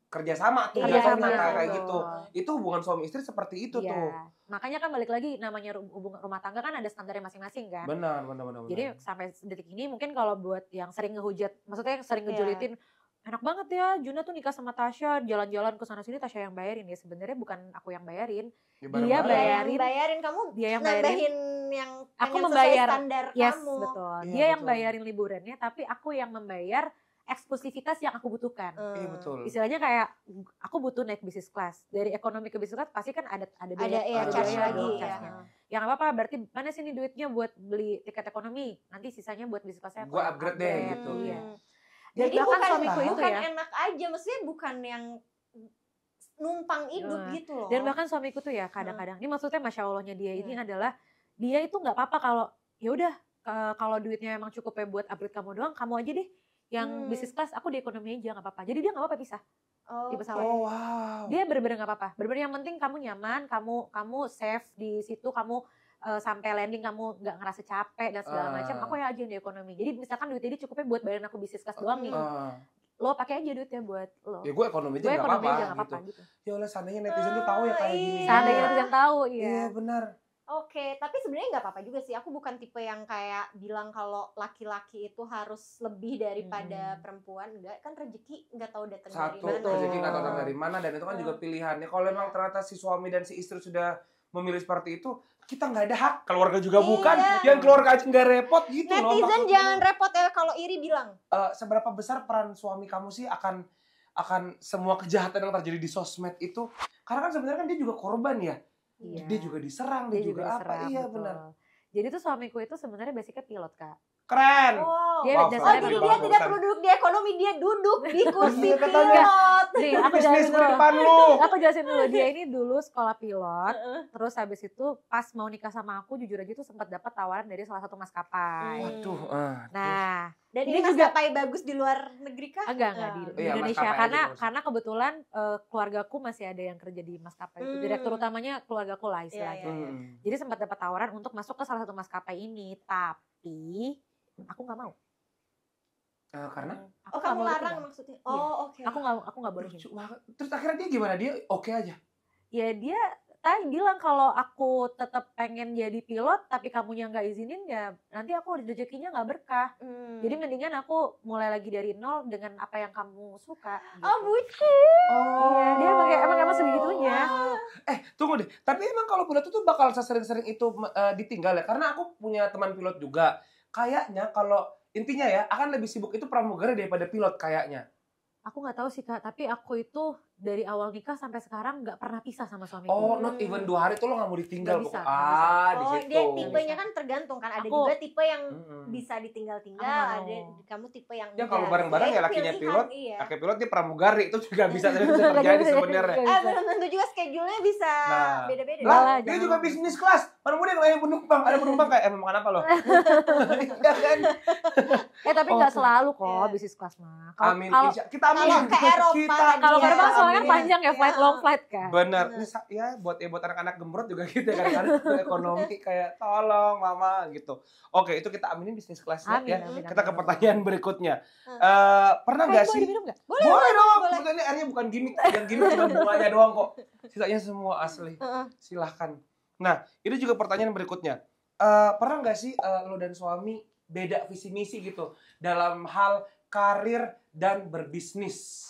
kerjasama tuh, kayak gitu. Itu hubungan suami istri seperti itu tuh. Makanya kan balik lagi namanya hubungan rumah tangga kan ada standarnya masing-masing kan. Benar. Jadi sampai detik ini mungkin kalau buat yang sering ngehujat, maksudnya yang sering ngejulitin, enak banget ya Juna tuh nikah sama Tasya, jalan-jalan ke sana sini Tasya yang bayarin. Ya sebenarnya bukan aku yang bayarin. Dia bayarin kamu, dia yang nambahin yang aku membayar standar kamu. Betul. Dia yang bayarin liburannya, tapi aku yang membayar eksklusivitas yang aku butuhkan. Iya betul. Istilahnya kayak aku butuh naik bisnis kelas. Dari ekonomi ke bisnis kelas pasti kan ada charge lagi. Yang apa berarti mana sih nih duitnya buat beli tiket ekonomi, nanti sisanya buat bisnis kelasnya. Gua upgrade deh gitu. Iya. Jadi bahkan suamiku itu bukan enak aja, maksudnya bukan yang numpang hidup gitu loh. Dan bahkan suamiku tuh ya kadang-kadang, ini maksudnya masya Allahnya dia ini adalah dia itu nggak apa-apa kalau ya udah kalau duitnya emang cukup ya buat upgrade kamu doang, kamu aja deh yang bisnis kelas, aku di ekonomi aja nggak apa-apa. Jadi dia nggak apa-apa pisah di pesawat. Dia bener-bener nggak apa-apa. Bener-bener yang penting kamu nyaman, kamu safe di situ, kamu sampai landing kamu nggak ngerasa capek dan segala macam. Aku ya aja di ekonomi. Jadi misalkan duit ini cukupnya buat bayarin aku bisnis kelas doang nih. Lo pakai aja duitnya buat lo. Ya gue ekonomi aja nggak apa-apa gitu. Ya Allah, seandainya netizen tuh tahu ya kayak gini. Seandainya netizen tahu, iya benar. Oke, tapi sebenarnya nggak apa-apa juga sih. Aku bukan tipe yang kayak bilang kalau laki-laki itu harus lebih daripada perempuan. Enggak, kan rezeki nggak tahu datang dari mana. Satu, rezeki nggak tahu datang dari mana, dan itu kan juga pilihannya. Kalau memang ternyata si suami dan si istri sudah memilih seperti itu, kita nggak ada hak. Keluarga juga bukan, yang keluarga aja nggak repot gitu. Netizen jangan repot ya kalau iri bilang. Seberapa besar peran suami kamu sih akan semua kejahatan yang terjadi di sosmed itu? Karena kan sebenarnya kan dia juga korban ya. Iya. Dia juga diserang, dia juga apa? Iya betul. Benar. Jadi tuh suamiku itu sebenarnya basicnya pilot, Kak. Keren. Jadi dia tidak perlu duduk di ekonomi, dia duduk di kursi pilot. Nih, aku jelasin dulu. Dia ini dulu sekolah pilot, terus habis itu pas mau nikah sama aku, jujur aja tuh sempat dapat tawaran dari salah satu maskapai. Nah, dan ini maskapai bagus di luar negeri kah? Enggak di Indonesia, karena kebetulan keluargaku masih ada yang kerja di maskapai itu. Direktur utamanya keluargaku lah istilahnya. Jadi sempat dapat tawaran untuk masuk ke salah satu maskapai ini, tapi aku nggak mau. Karena? Kamu larang maksudnya? Oke. Aku nggak boleh. Terus akhirnya dia gimana? Dia oke aja? Ya dia tadi bilang kalau aku tetap pengen jadi pilot tapi kamunya nggak izinin, ya nanti aku rezekinya nggak berkah. Jadi mendingan aku mulai lagi dari nol dengan apa yang kamu suka. Gitu. Iya, dia emang sebegitunya. Tunggu deh. Tapi emang kalau pilot itu bakal sesering-sering itu ditinggal ya? Karena aku punya teman pilot juga. Kayaknya kalau intinya ya akan lebih sibuk itu pramugari daripada pilot kayaknya. Aku nggak tahu sih Kak, tapi aku itu dari awal nikah sampai sekarang nggak pernah pisah sama suamiku. Not even 2 hari tuh lo nggak mau ditinggal. Gak bisa. Di situ. Dia tipenya kan tergantung kan. Ada juga tipe yang bisa ditinggal-tinggal. Ada kamu tipe yang ya kalau bareng-bareng ya lakinya pilot, laki pilot dia pramugari itu juga bisa terjadi sebenarnya. Belum tentu juga schedule-nya bisa beda-beda. Lah, dia juga bisnis kelas. Mana dia ngelayan penumpang. Ada penumpang kayak makan apa lo? Iya kan? Tapi nggak selalu kok bisnis kelas mah. Amin. Kita amin. Ke Eropa. Kalau ke Eropa soalnya kan panjang ya, flight long flight kan. Bener. Ya buat anak-anak gembrot juga gitu ya, kadang-kadang ekonomi kayak tolong mama gitu. Oke, itu kita aminin bisnis kelasnya ya. Kita ke pertanyaan berikutnya. Pernah nggak sih? Boleh dong. Ini airnya bukan gimmick. Yang gimmick cuma bunganya doang kok. Sisanya semua asli. Silahkan. Nah, ini juga pertanyaan berikutnya. Pernah nggak sih lo dan suami beda visi misi gitu dalam hal karir dan berbisnis?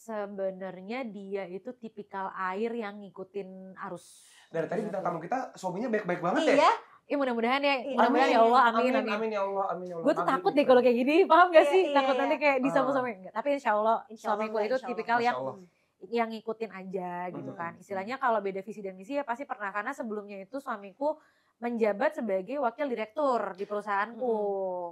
Sebenarnya dia itu tipikal air yang ngikutin arus. Dari tadi bintang tamu kita suaminya baik-baik banget ya? Iya, mudah-mudahan ya. Mudah-mudahan ya Allah, amin. Amin ya Allah, amin ya Allah. Gue tuh takut deh kalau kayak gini, paham gak sih? Takut nanti kayak disambung-sambung. Enggak. Tapi insya Allah suamiku itu tipikal yang ngikutin aja gitu kan. Istilahnya kalau beda visi dan misi ya pasti pernah. Karena sebelumnya itu suamiku menjabat sebagai wakil direktur di perusahaanku.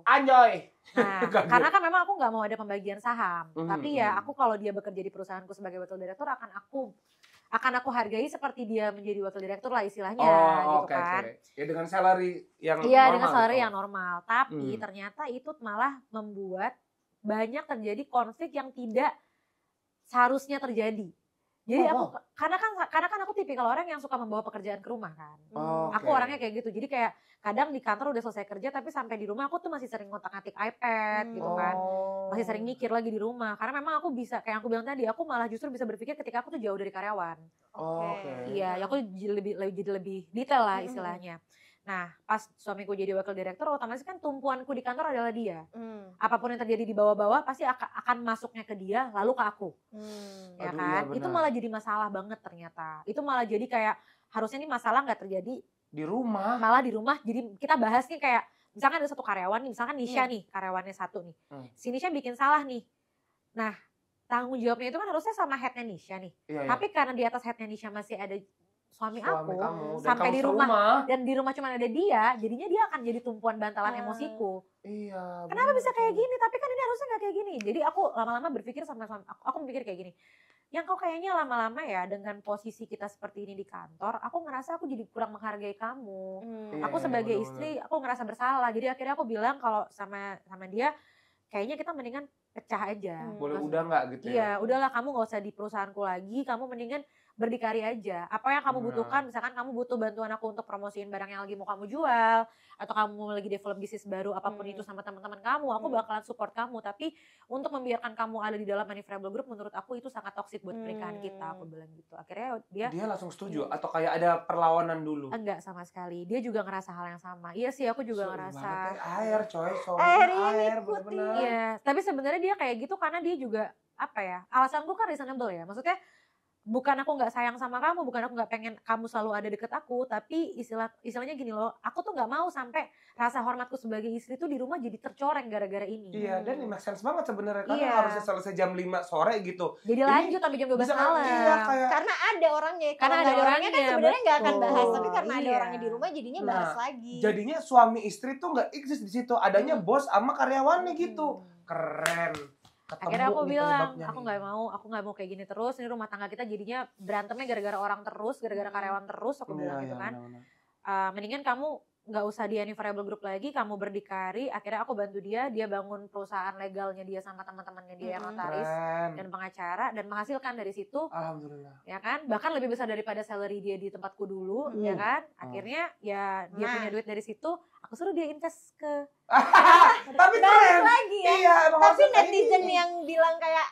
Anjoy. Nah, karena kan memang aku nggak mau ada pembagian saham. Tapi ya aku kalau dia bekerja di perusahaanku sebagai wakil direktur akan aku hargai seperti dia menjadi wakil direktur lah istilahnya gitu kan. Ya dengan salary yang normal. Iya, dengan salary yang normal. Tapi ternyata itu malah membuat banyak terjadi konflik yang tidak seharusnya terjadi. Jadi karena kan aku tipikal orang yang suka membawa pekerjaan ke rumah kan. Aku orangnya kayak gitu. Jadi kayak kadang di kantor udah selesai kerja tapi sampai di rumah aku tuh masih sering ngotak-ngatik iPad gitu kan. Masih sering mikir lagi di rumah. Karena memang aku bisa, kayak aku bilang tadi, aku malah justru bisa berpikir ketika aku tuh jauh dari karyawan. Iya, aku jadi lebih detail lah istilahnya. Nah, pas suamiku jadi wakil direktur, otomatis kan tumpuanku di kantor adalah dia. Apapun yang terjadi di bawah-bawah pasti akan masuknya ke dia, lalu ke aku. Ya kan? Iya, itu malah jadi masalah banget ternyata. Itu malah jadi kayak harusnya nih masalah nggak terjadi di rumah. Malah di rumah. Jadi kita bahas nih kayak misalkan ada satu karyawan nih, misalkan Nisha nih, karyawannya satu nih. Si Nisha bikin salah nih. Nah, tanggung jawabnya itu kan harusnya sama headnya Nisha nih. Tapi karena di atas headnya Nisha masih ada suami aku sampai di rumah dan di rumah cuma ada dia, jadinya dia akan jadi tumpuan bantalan emosiku. Iya. Kenapa bisa kayak gini? Tapi kan ini harusnya nggak kayak gini. Jadi aku lama-lama berpikir sama suami aku mikir kayak gini. Yang kok kayaknya lama-lama ya dengan posisi kita seperti ini di kantor, aku ngerasa aku jadi kurang menghargai kamu. Aku sebagai istri, aku ngerasa bersalah. Jadi akhirnya aku bilang kalau sama dia, kayaknya kita mendingan pecah aja. Boleh udah nggak gitu ya? Iya, udahlah kamu nggak usah di perusahaanku lagi. Kamu mendingan berdikari aja. Apa yang kamu butuhkan, misalkan kamu butuh bantuan aku untuk promosiin barang yang lagi mau kamu jual, atau kamu lagi develop bisnis baru, apapun itu sama teman-teman kamu, aku bakalan support kamu. Tapi untuk membiarkan kamu ada di dalam Manifrable Group, menurut aku itu sangat toksik buat pernikahan kita. Aku bilang gitu. Akhirnya dia langsung setuju atau kayak ada perlawanan dulu? Enggak sama sekali. Dia juga ngerasa hal yang sama. Iya sih, aku juga ngerasa. Air coy, air bener-bener. Iya, tapi sebenarnya dia kayak gitu karena dia juga apa ya? Alasanku kan reasonable ya. Maksudnya bukan aku nggak sayang sama kamu, bukan aku nggak pengen kamu selalu ada deket aku, tapi istilahnya gini loh, aku tuh nggak mau sampai rasa hormatku sebagai istri tuh di rumah jadi tercoreng gara-gara ini. Iya, dan ini make sense banget sebenarnya karena harusnya selesai jam 5 sore gitu. Jadi lanjut sampai jam 12 malam. Iya, karena ada orangnya. Karena ada orangnya kan sebenarnya nggak akan bahas, tapi karena ada orangnya di rumah jadinya bahas lagi. Jadinya suami istri tuh nggak exist di situ, adanya bos sama karyawannya gitu. Keren. Akhirnya aku bilang, aku nggak mau kayak gini terus. Ini rumah tangga kita jadinya berantemnya gara-gara orang terus, gara-gara karyawan terus. Aku bilang gitu kan. Mendingan kamu nggak usah di Manifrable Group lagi, kamu berdikari. Akhirnya aku bantu dia bangun perusahaan legalnya dia sama teman-temannya dia yang notaris dan pengacara dan menghasilkan dari situ. Alhamdulillah. Ya kan, bahkan lebih besar daripada salary dia di tempatku dulu, ya kan. Akhirnya ya dia punya duit dari situ. Aku suruh dia invest ke. Tapi keren lagi ya. Iya, tapi netizen yang bilang kayak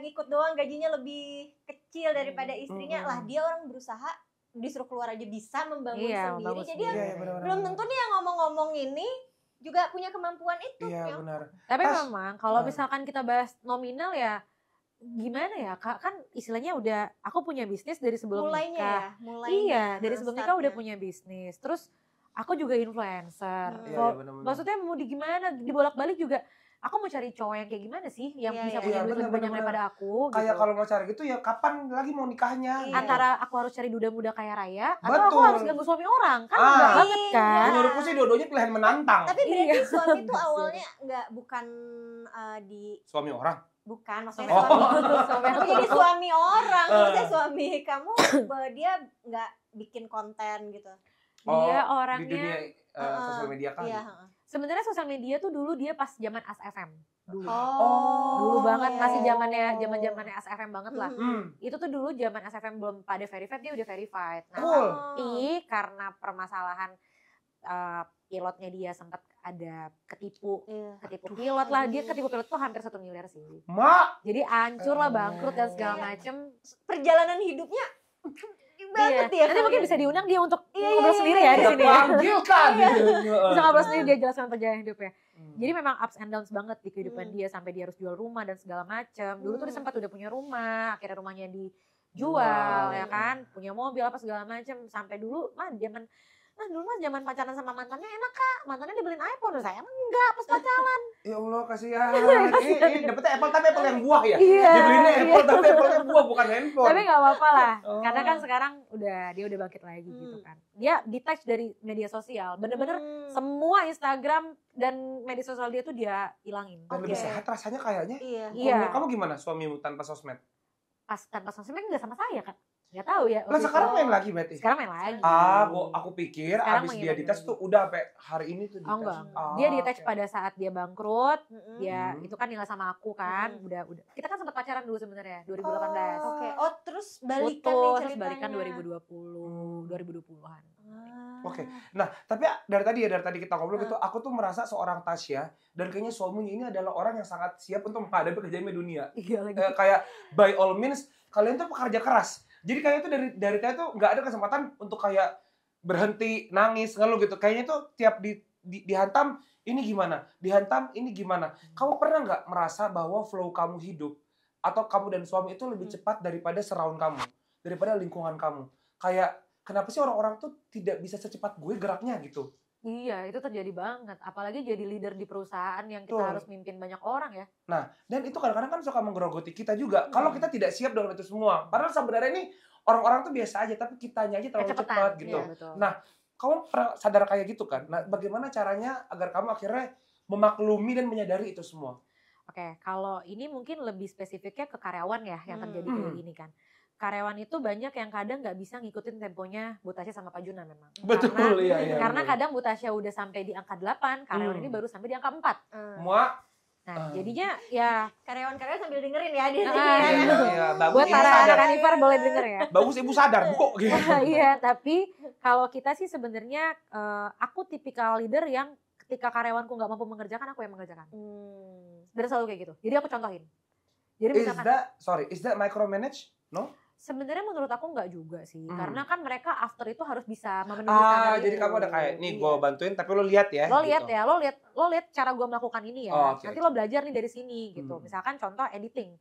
ngikut doang gajinya lebih kecil daripada istrinya lah, dia orang berusaha disuruh keluar aja bisa membangun sendiri. Jadi belum tentu nih yang ngomong-ngomong ini juga punya kemampuan itu. Iya benar. Tapi memang kalau misalkan kita bahas nominal ya gimana ya Kak, kan istilahnya udah aku punya bisnis dari sebelum nikah. Iya, dari sebelum nikah udah punya bisnis. Terus aku juga influencer. Maksudnya mau gimana, dibolak-balik juga. Aku mau cari cowok yang kayak gimana sih, yang bisa punya duit lebih banyak daripada aku. Kayak gitu. kalau mau cari gitu ya kapan lagi mau nikahnya? Antara aku harus cari duda muda kaya raya, atau aku harus ganggu suami orang, kan enggak banget kan? Menurutku sih dua-duanya pilihan menantang. Tapi berarti suami tuh awalnya bukan di suami orang. Bukan, maksudnya suami jadi suami orang. Maksudnya suami kamu dia nggak bikin konten gitu. Dia orangnya di dunia sosial media kan. Iya, sebenarnya sosial media tuh dulu dia pas zaman ASFM dulu. Dulu banget masih zamannya ASFM banget lah. Itu tuh dulu zaman ASFM belum pada verified, dia udah verified. Nah, tapi karena permasalahan pilotnya dia sempat ada ketipu pilot lah, dia ketipu pilot tuh hampir 1 miliar sih. Jadi hancur lah, bangkrut dan segala macem. Perjalanan hidupnya banget ya. Nanti mungkin bisa diundang dia untuk ngobrol sendiri ya di sini. Panggil kan. Bisa ngobrol sendiri, dia jelaskan perjalanan hidupnya. Jadi memang ups and downs banget di kehidupan dia, sampai dia harus jual rumah dan segala macam. Dulu tuh dia sempat udah punya rumah, akhirnya rumahnya dijual ya kan, punya mobil apa segala macam. Sampai dulu dulu zaman pacaran sama mantannya enak Kak, mantannya dibeliin iPhone, saya enggak pas pacaran. Ya Allah kasihan. Ini dapetnya Apple tapi Apple yang buah ya. Iya, dibeliinnya Apple tapi Apple yang buah bukan handphone. Tapi nggak apa-apa lah, karena kan sekarang dia udah bangkit lagi gitu kan. Dia detach dari media sosial, bener-bener semua Instagram dan media sosial dia tuh dia hilangin. Dan lebih sehat rasanya kayaknya. Iya. Kamu gimana suamimu tanpa sosmed? Pas tanpa sosmed nggak sama saya kan? Nggak tahu ya. Lah sekarang main lagi berarti? Sekarang main lagi. Aku pikir sekarang abis dia dites tuh udah sampai hari ini tuh dites. Enggak. Dia dites pada saat dia bangkrut. Dia itu kan tinggal sama aku kan. Udah. Kita kan sempat pacaran dulu sebenarnya 2018. Oke. Oh, terus balikan nih Putus, ceritanya. balikan 2020-an. Oke. Nah, tapi dari tadi kita ngobrol gitu, aku tuh merasa seorang Tasya dan kayaknya suaminya ini adalah orang yang sangat siap untuk menghadapi kejadian dunia. Iya lagi. Kayak by all means kalian tuh pekerja keras. Jadi kayaknya tuh dari tadi tuh nggak ada kesempatan untuk kayak berhenti nangis ngeluh gitu. Kayaknya tuh tiap dihantam ini gimana, dihantam ini gimana. Kamu pernah nggak merasa bahwa flow kamu hidup atau kamu dan suami itu lebih cepat daripada surround kamu, daripada lingkungan kamu? Kayak kenapa sih orang-orang tuh tidak bisa secepat gue geraknya gitu? Iya, itu terjadi banget. Apalagi jadi leader di perusahaan yang kita harus mimpin banyak orang ya. Nah, dan itu kadang-kadang kan suka menggerogoti kita juga. Kalau kita tidak siap dengan itu semua. Padahal sebenarnya ini orang-orang tuh biasa aja, tapi kitanya aja terlalu cepat gitu. Iya, nah, kamu pernah sadar kayak gitu kan? Nah, bagaimana caranya agar kamu akhirnya memaklumi dan menyadari itu semua? Oke, kalau ini mungkin lebih spesifiknya ke karyawan ya yang terjadi kayak gini kan. Karyawan itu banyak yang kadang nggak bisa ngikutin temponya Bu Tasya sama Pak Juna memang. Betul, karena kadang Bu Tasya udah sampai di angka 8, karyawan ini baru sampai di angka 4. Nah, jadinya ya karyawan-karyawan sambil dengerin ya di sini. Bagus. Buat para Kanifar boleh denger ya. Bagus ibu sadar, Bu. Gitu. Iya, tapi kalau kita sih sebenarnya aku tipikal leader yang ketika karyawanku nggak mampu mengerjakan, aku yang mengerjakan. Dan selalu kayak gitu. Jadi aku contohin. Jadi misalkan, is that micromanage? No? Sebenarnya menurut aku nggak juga sih, karena kan mereka after itu harus bisa memenuhi standar. Jadi kamu ada kayak, nih gue bantuin, tapi lo lihat ya. Lo lihat ya, lo lihat cara gue melakukan ini ya. Nanti lo belajar nih dari sini gitu. Misalkan contoh editing.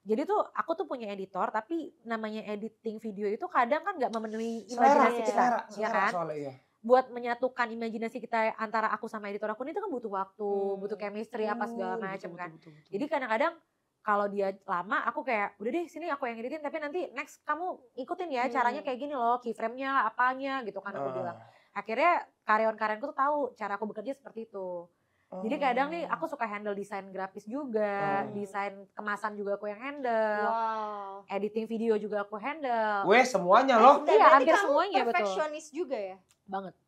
Jadi tuh aku tuh punya editor, tapi namanya editing video itu kadang kan nggak memenuhi imajinasi kita, ya kan? Buat menyatukan imajinasi kita antara aku sama editor aku ini itu kan butuh waktu, butuh chemistry apa segala macam kan. Jadi kadang-kadang kalau dia lama, aku kayak udah deh sini aku yang editin, tapi nanti next kamu ikutin ya caranya kayak gini loh, keyframe-nya apanya gitu kan aku bilang. Akhirnya karyawan-karyawanku tuh tahu cara aku bekerja seperti itu. Jadi kadang nih aku suka handle desain grafis juga, desain kemasan juga aku yang handle, editing video juga aku handle. Semuanya loh. Iya, hampir semuanya betul. Perfeksionis juga ya? Banget.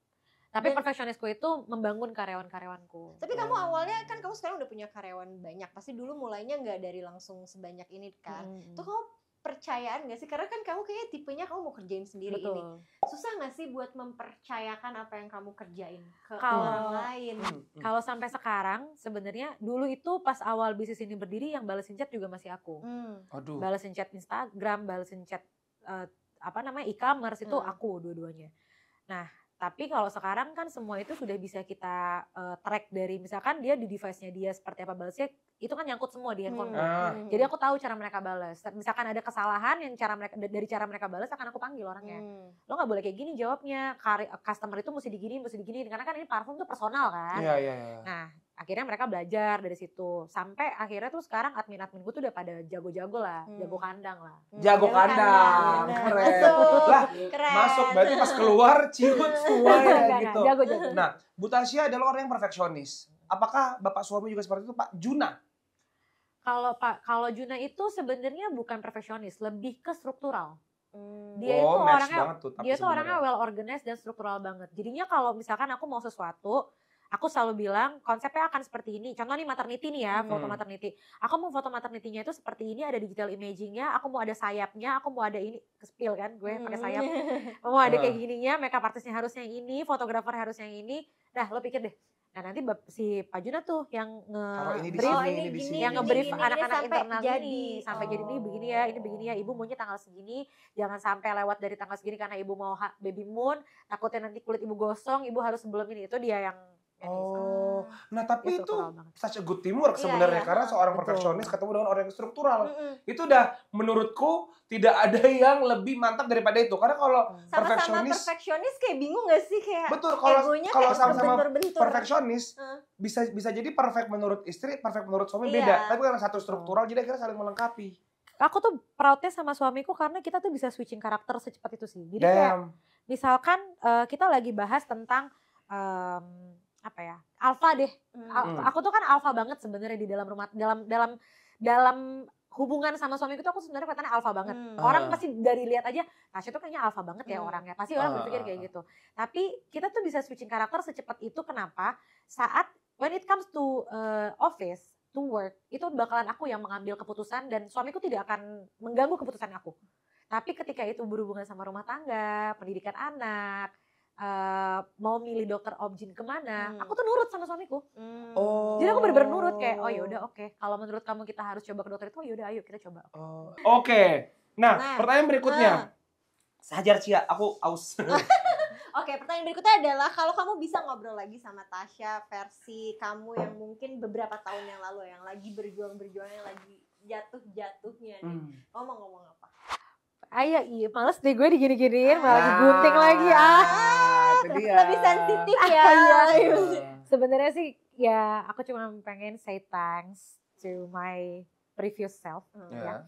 Tapi perfeksionisku itu membangun karyawan-karyawanku. Tapi kamu awalnya kan kamu sekarang udah punya karyawan banyak. Pasti dulu mulainya nggak dari langsung sebanyak ini kan. Tuh kamu percayaan gak sih? Karena kan kamu kayaknya tipenya kamu mau kerjain sendiri ini. Susah gak sih buat mempercayakan apa yang kamu kerjain ke orang lain? Kalau sampai sekarang sebenarnya dulu itu pas awal bisnis ini berdiri yang balesin chat juga masih aku. Balesin chat Instagram, balesin chat e-commerce itu aku dua-duanya. Nah, tapi kalau sekarang kan semua itu sudah bisa kita track dari misalkan dia di device-nya dia seperti apa balasnya, itu kan nyangkut semua di handphone. Jadi aku tahu cara mereka balas. Misalkan ada kesalahan yang dari cara mereka balas akan aku panggil orangnya. Lo nggak boleh kayak gini jawabnya. Customer itu mesti digini, karena kan ini parfum tuh personal kan. Iya. Nah, akhirnya mereka belajar dari situ. Sampai akhirnya tuh sekarang admin-adminku tuh udah pada jago-jago lah, jago kandang lah. Jago kandang. Keren. Masuk berarti pas keluar ciut semua ya gitu. Jago-jago. Nah, Bu Tasya adalah orang yang perfeksionis. Apakah Bapak suami juga seperti itu, Pak Juna? Kalau Juna itu sebenarnya bukan perfeksionis, lebih ke struktural. Dia itu orangnya well organized dan struktural banget. Jadinya kalau misalkan aku mau sesuatu, aku selalu bilang konsepnya akan seperti ini. Contoh nih maternity nih ya, foto maternity. Aku mau foto maternity-nya itu seperti ini, ada digital imaging-nya, aku mau ada sayapnya, aku mau ada ini, ke-spill kan gue pakai sayap. Mau ada kayak gininya, makeup artisnya harusnya ini, fotografer harusnya ini. Nah, lo pikir deh. Nah, nanti si Pak Juna tuh yang nge-brief anak-anak internal ini sampai jadi ini begini ya, ibu maunya tanggal segini, jangan sampai lewat dari tanggal segini karena ibu mau baby moon, takutnya nanti kulit ibu gosong, ibu harus sebelum ini. Itu dia yang nah tapi itu such a good teamwork sebenarnya karena seorang perfeksionis ketemu dengan orang yang struktural. Itu udah menurutku tidak ada yang lebih mantap daripada itu. Karena kalau perfeksionis kayak bingung gak sih kayak kalau sama-sama perfeksionis bisa jadi perfect menurut istri, perfect menurut suami beda. Tapi karena satu struktural jadi akhirnya saling melengkapi. Aku tuh proudnya sama suamiku karena kita tuh bisa switching karakter secepat itu sih. Jadi kayak misalkan kita lagi bahas tentang alfa deh. Aku tuh kan alfa banget sebenarnya di dalam rumah dalam hubungan sama suamiku tuh aku sebenarnya kelihatannya alfa banget. Orang pasti dari lihat aja, Tasya tuh kayaknya alfa banget ya orangnya. Pasti orang berpikir kayak gitu. Tapi kita tuh bisa switching karakter secepat itu. Kenapa? Saat when it comes to office, to work, itu bakalan aku yang mengambil keputusan dan suamiku tidak akan mengganggu keputusan aku. Tapi ketika itu berhubungan sama rumah tangga, pendidikan anak, mau milih dokter objin kemana, aku tuh nurut sama suamiku. Jadi aku bener-bener nurut kayak, oh yaudah oke. Kalau menurut kamu kita harus coba ke dokter itu, oh yaudah ayo kita coba. Oke. Nah, pertanyaan berikutnya. Hajar Cia, aku aus. Oke, pertanyaan berikutnya adalah kalau kamu bisa ngobrol lagi sama Tasya versi kamu yang mungkin beberapa tahun yang lalu yang lagi berjuang-berjuangnya, lagi jatuh-jatuhnya nih. Kamu mau ngomong apa? Iya, males deh gue digini-giniin, malah digunting lagi. Lebih sensitif ya. Sebenarnya sih ya aku cuma pengen say thanks to my previous self. Ya.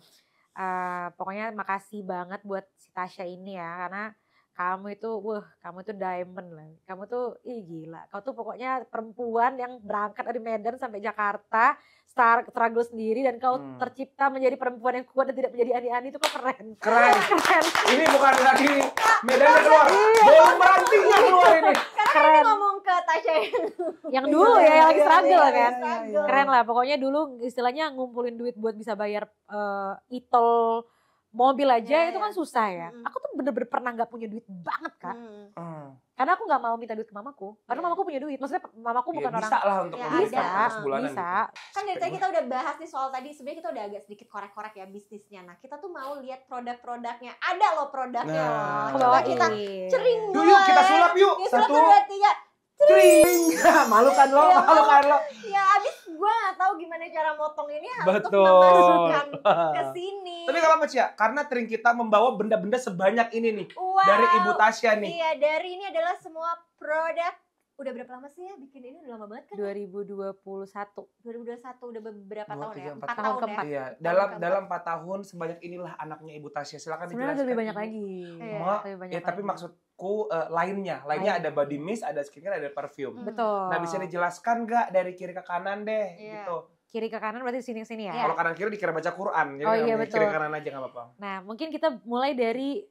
Pokoknya makasih banget buat si Tasya ini ya, karena kamu itu diamond lah. Kamu tuh gila. Kau tuh pokoknya perempuan yang berangkat dari Medan sampai Jakarta, struggle sendiri, dan kau tercipta menjadi perempuan yang kuat dan tidak menjadi ani-ani. Itu kok keren. Keren. Ini bukan lagi Medan keluar, bolu merantingnya keluar ini. Karena ini ngomong ke Tasya yang dulu ya, yang lagi struggle kan. Keren lah. Pokoknya dulu istilahnya ngumpulin duit buat bisa bayar e-tol mobil aja itu kan susah ya. Aku tuh bener-bener pernah gak punya duit banget Kak. Karena aku gak mau minta duit ke mamaku. Karena mamaku punya duit. Maksudnya mamaku bukan orang. Bisa lah untuk bisa. Kan dari tadi kita udah bahas nih soal tadi. Sebenarnya kita udah agak sedikit korek-korek ya bisnisnya. Nah kita tuh mau lihat produk-produknya. Ada loh produknya loh. Coba kita cering yuk kita sulap yuk. 1, 2, 3. Cering. Malu kan lo. Ya abis gue gak tahu gimana cara motong ini untuk memasukkan ke sini. Tapi kalau apa Cia? Karena Tring kita membawa benda-benda sebanyak ini nih. Dari Ibu Tasya nih. Iya, dari ini adalah semua produk. Udah berapa lama sih ya bikin ini? Udah lama banget kan? 2021 udah beberapa tahun ya? 4 tahun keempat. Iya, dalam 4 tahun sebanyak inilah anaknya Ibu Tasya. Silakan dijelaskan. Sebenarnya lebih banyak lagi. Tapi maksudku lainnya ada body mist, ada skincare, ada perfume. Betul. Nah, bisa dijelaskan nggak dari kiri ke kanan deh gitu. Kiri ke kanan berarti sini-sini ya? Kalau kanan kiri dikira baca Quran. Jadi kiri kanan aja nggak apa-apa. Nah, mungkin kita mulai dari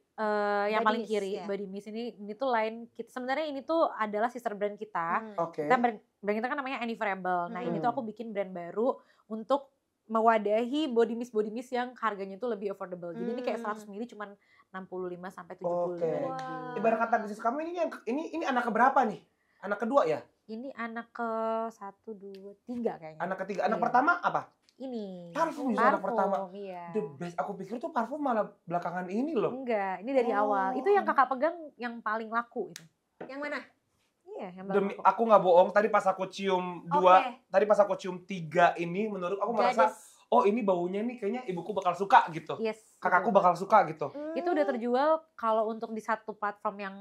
yang paling Mist, kiri, Body Mist ini tuh line kita. Sebenarnya ini tuh adalah sister brand kita. Kita brand kita kan namanya Anniverable. Nah, ini tuh aku bikin brand baru untuk mewadahi body mist yang harganya tuh lebih affordable. Jadi ini kayak 100 ml cuman 65 sampai 70. Ibarat kata bisnis kamu ini anak keberapa nih? Anak kedua ya? Ini anak ke 1, 2, 3 kayaknya. Anak ketiga. Anak pertama apa? Ini. Parfum anak pertama. Iya. The best. Aku pikir tuh parfum malah belakangan ini loh. Enggak, ini dari awal. Itu yang kakak pegang yang paling laku itu. Yang mana? Iya, yang Demi aku nggak bohong, tadi pas aku cium 2, tadi pas aku cium 3 ini menurut aku merasa oh ini baunya nih kayaknya ibuku bakal suka gitu. Yes. Kakakku bakal suka gitu. Itu udah terjual kalau untuk di satu platform yang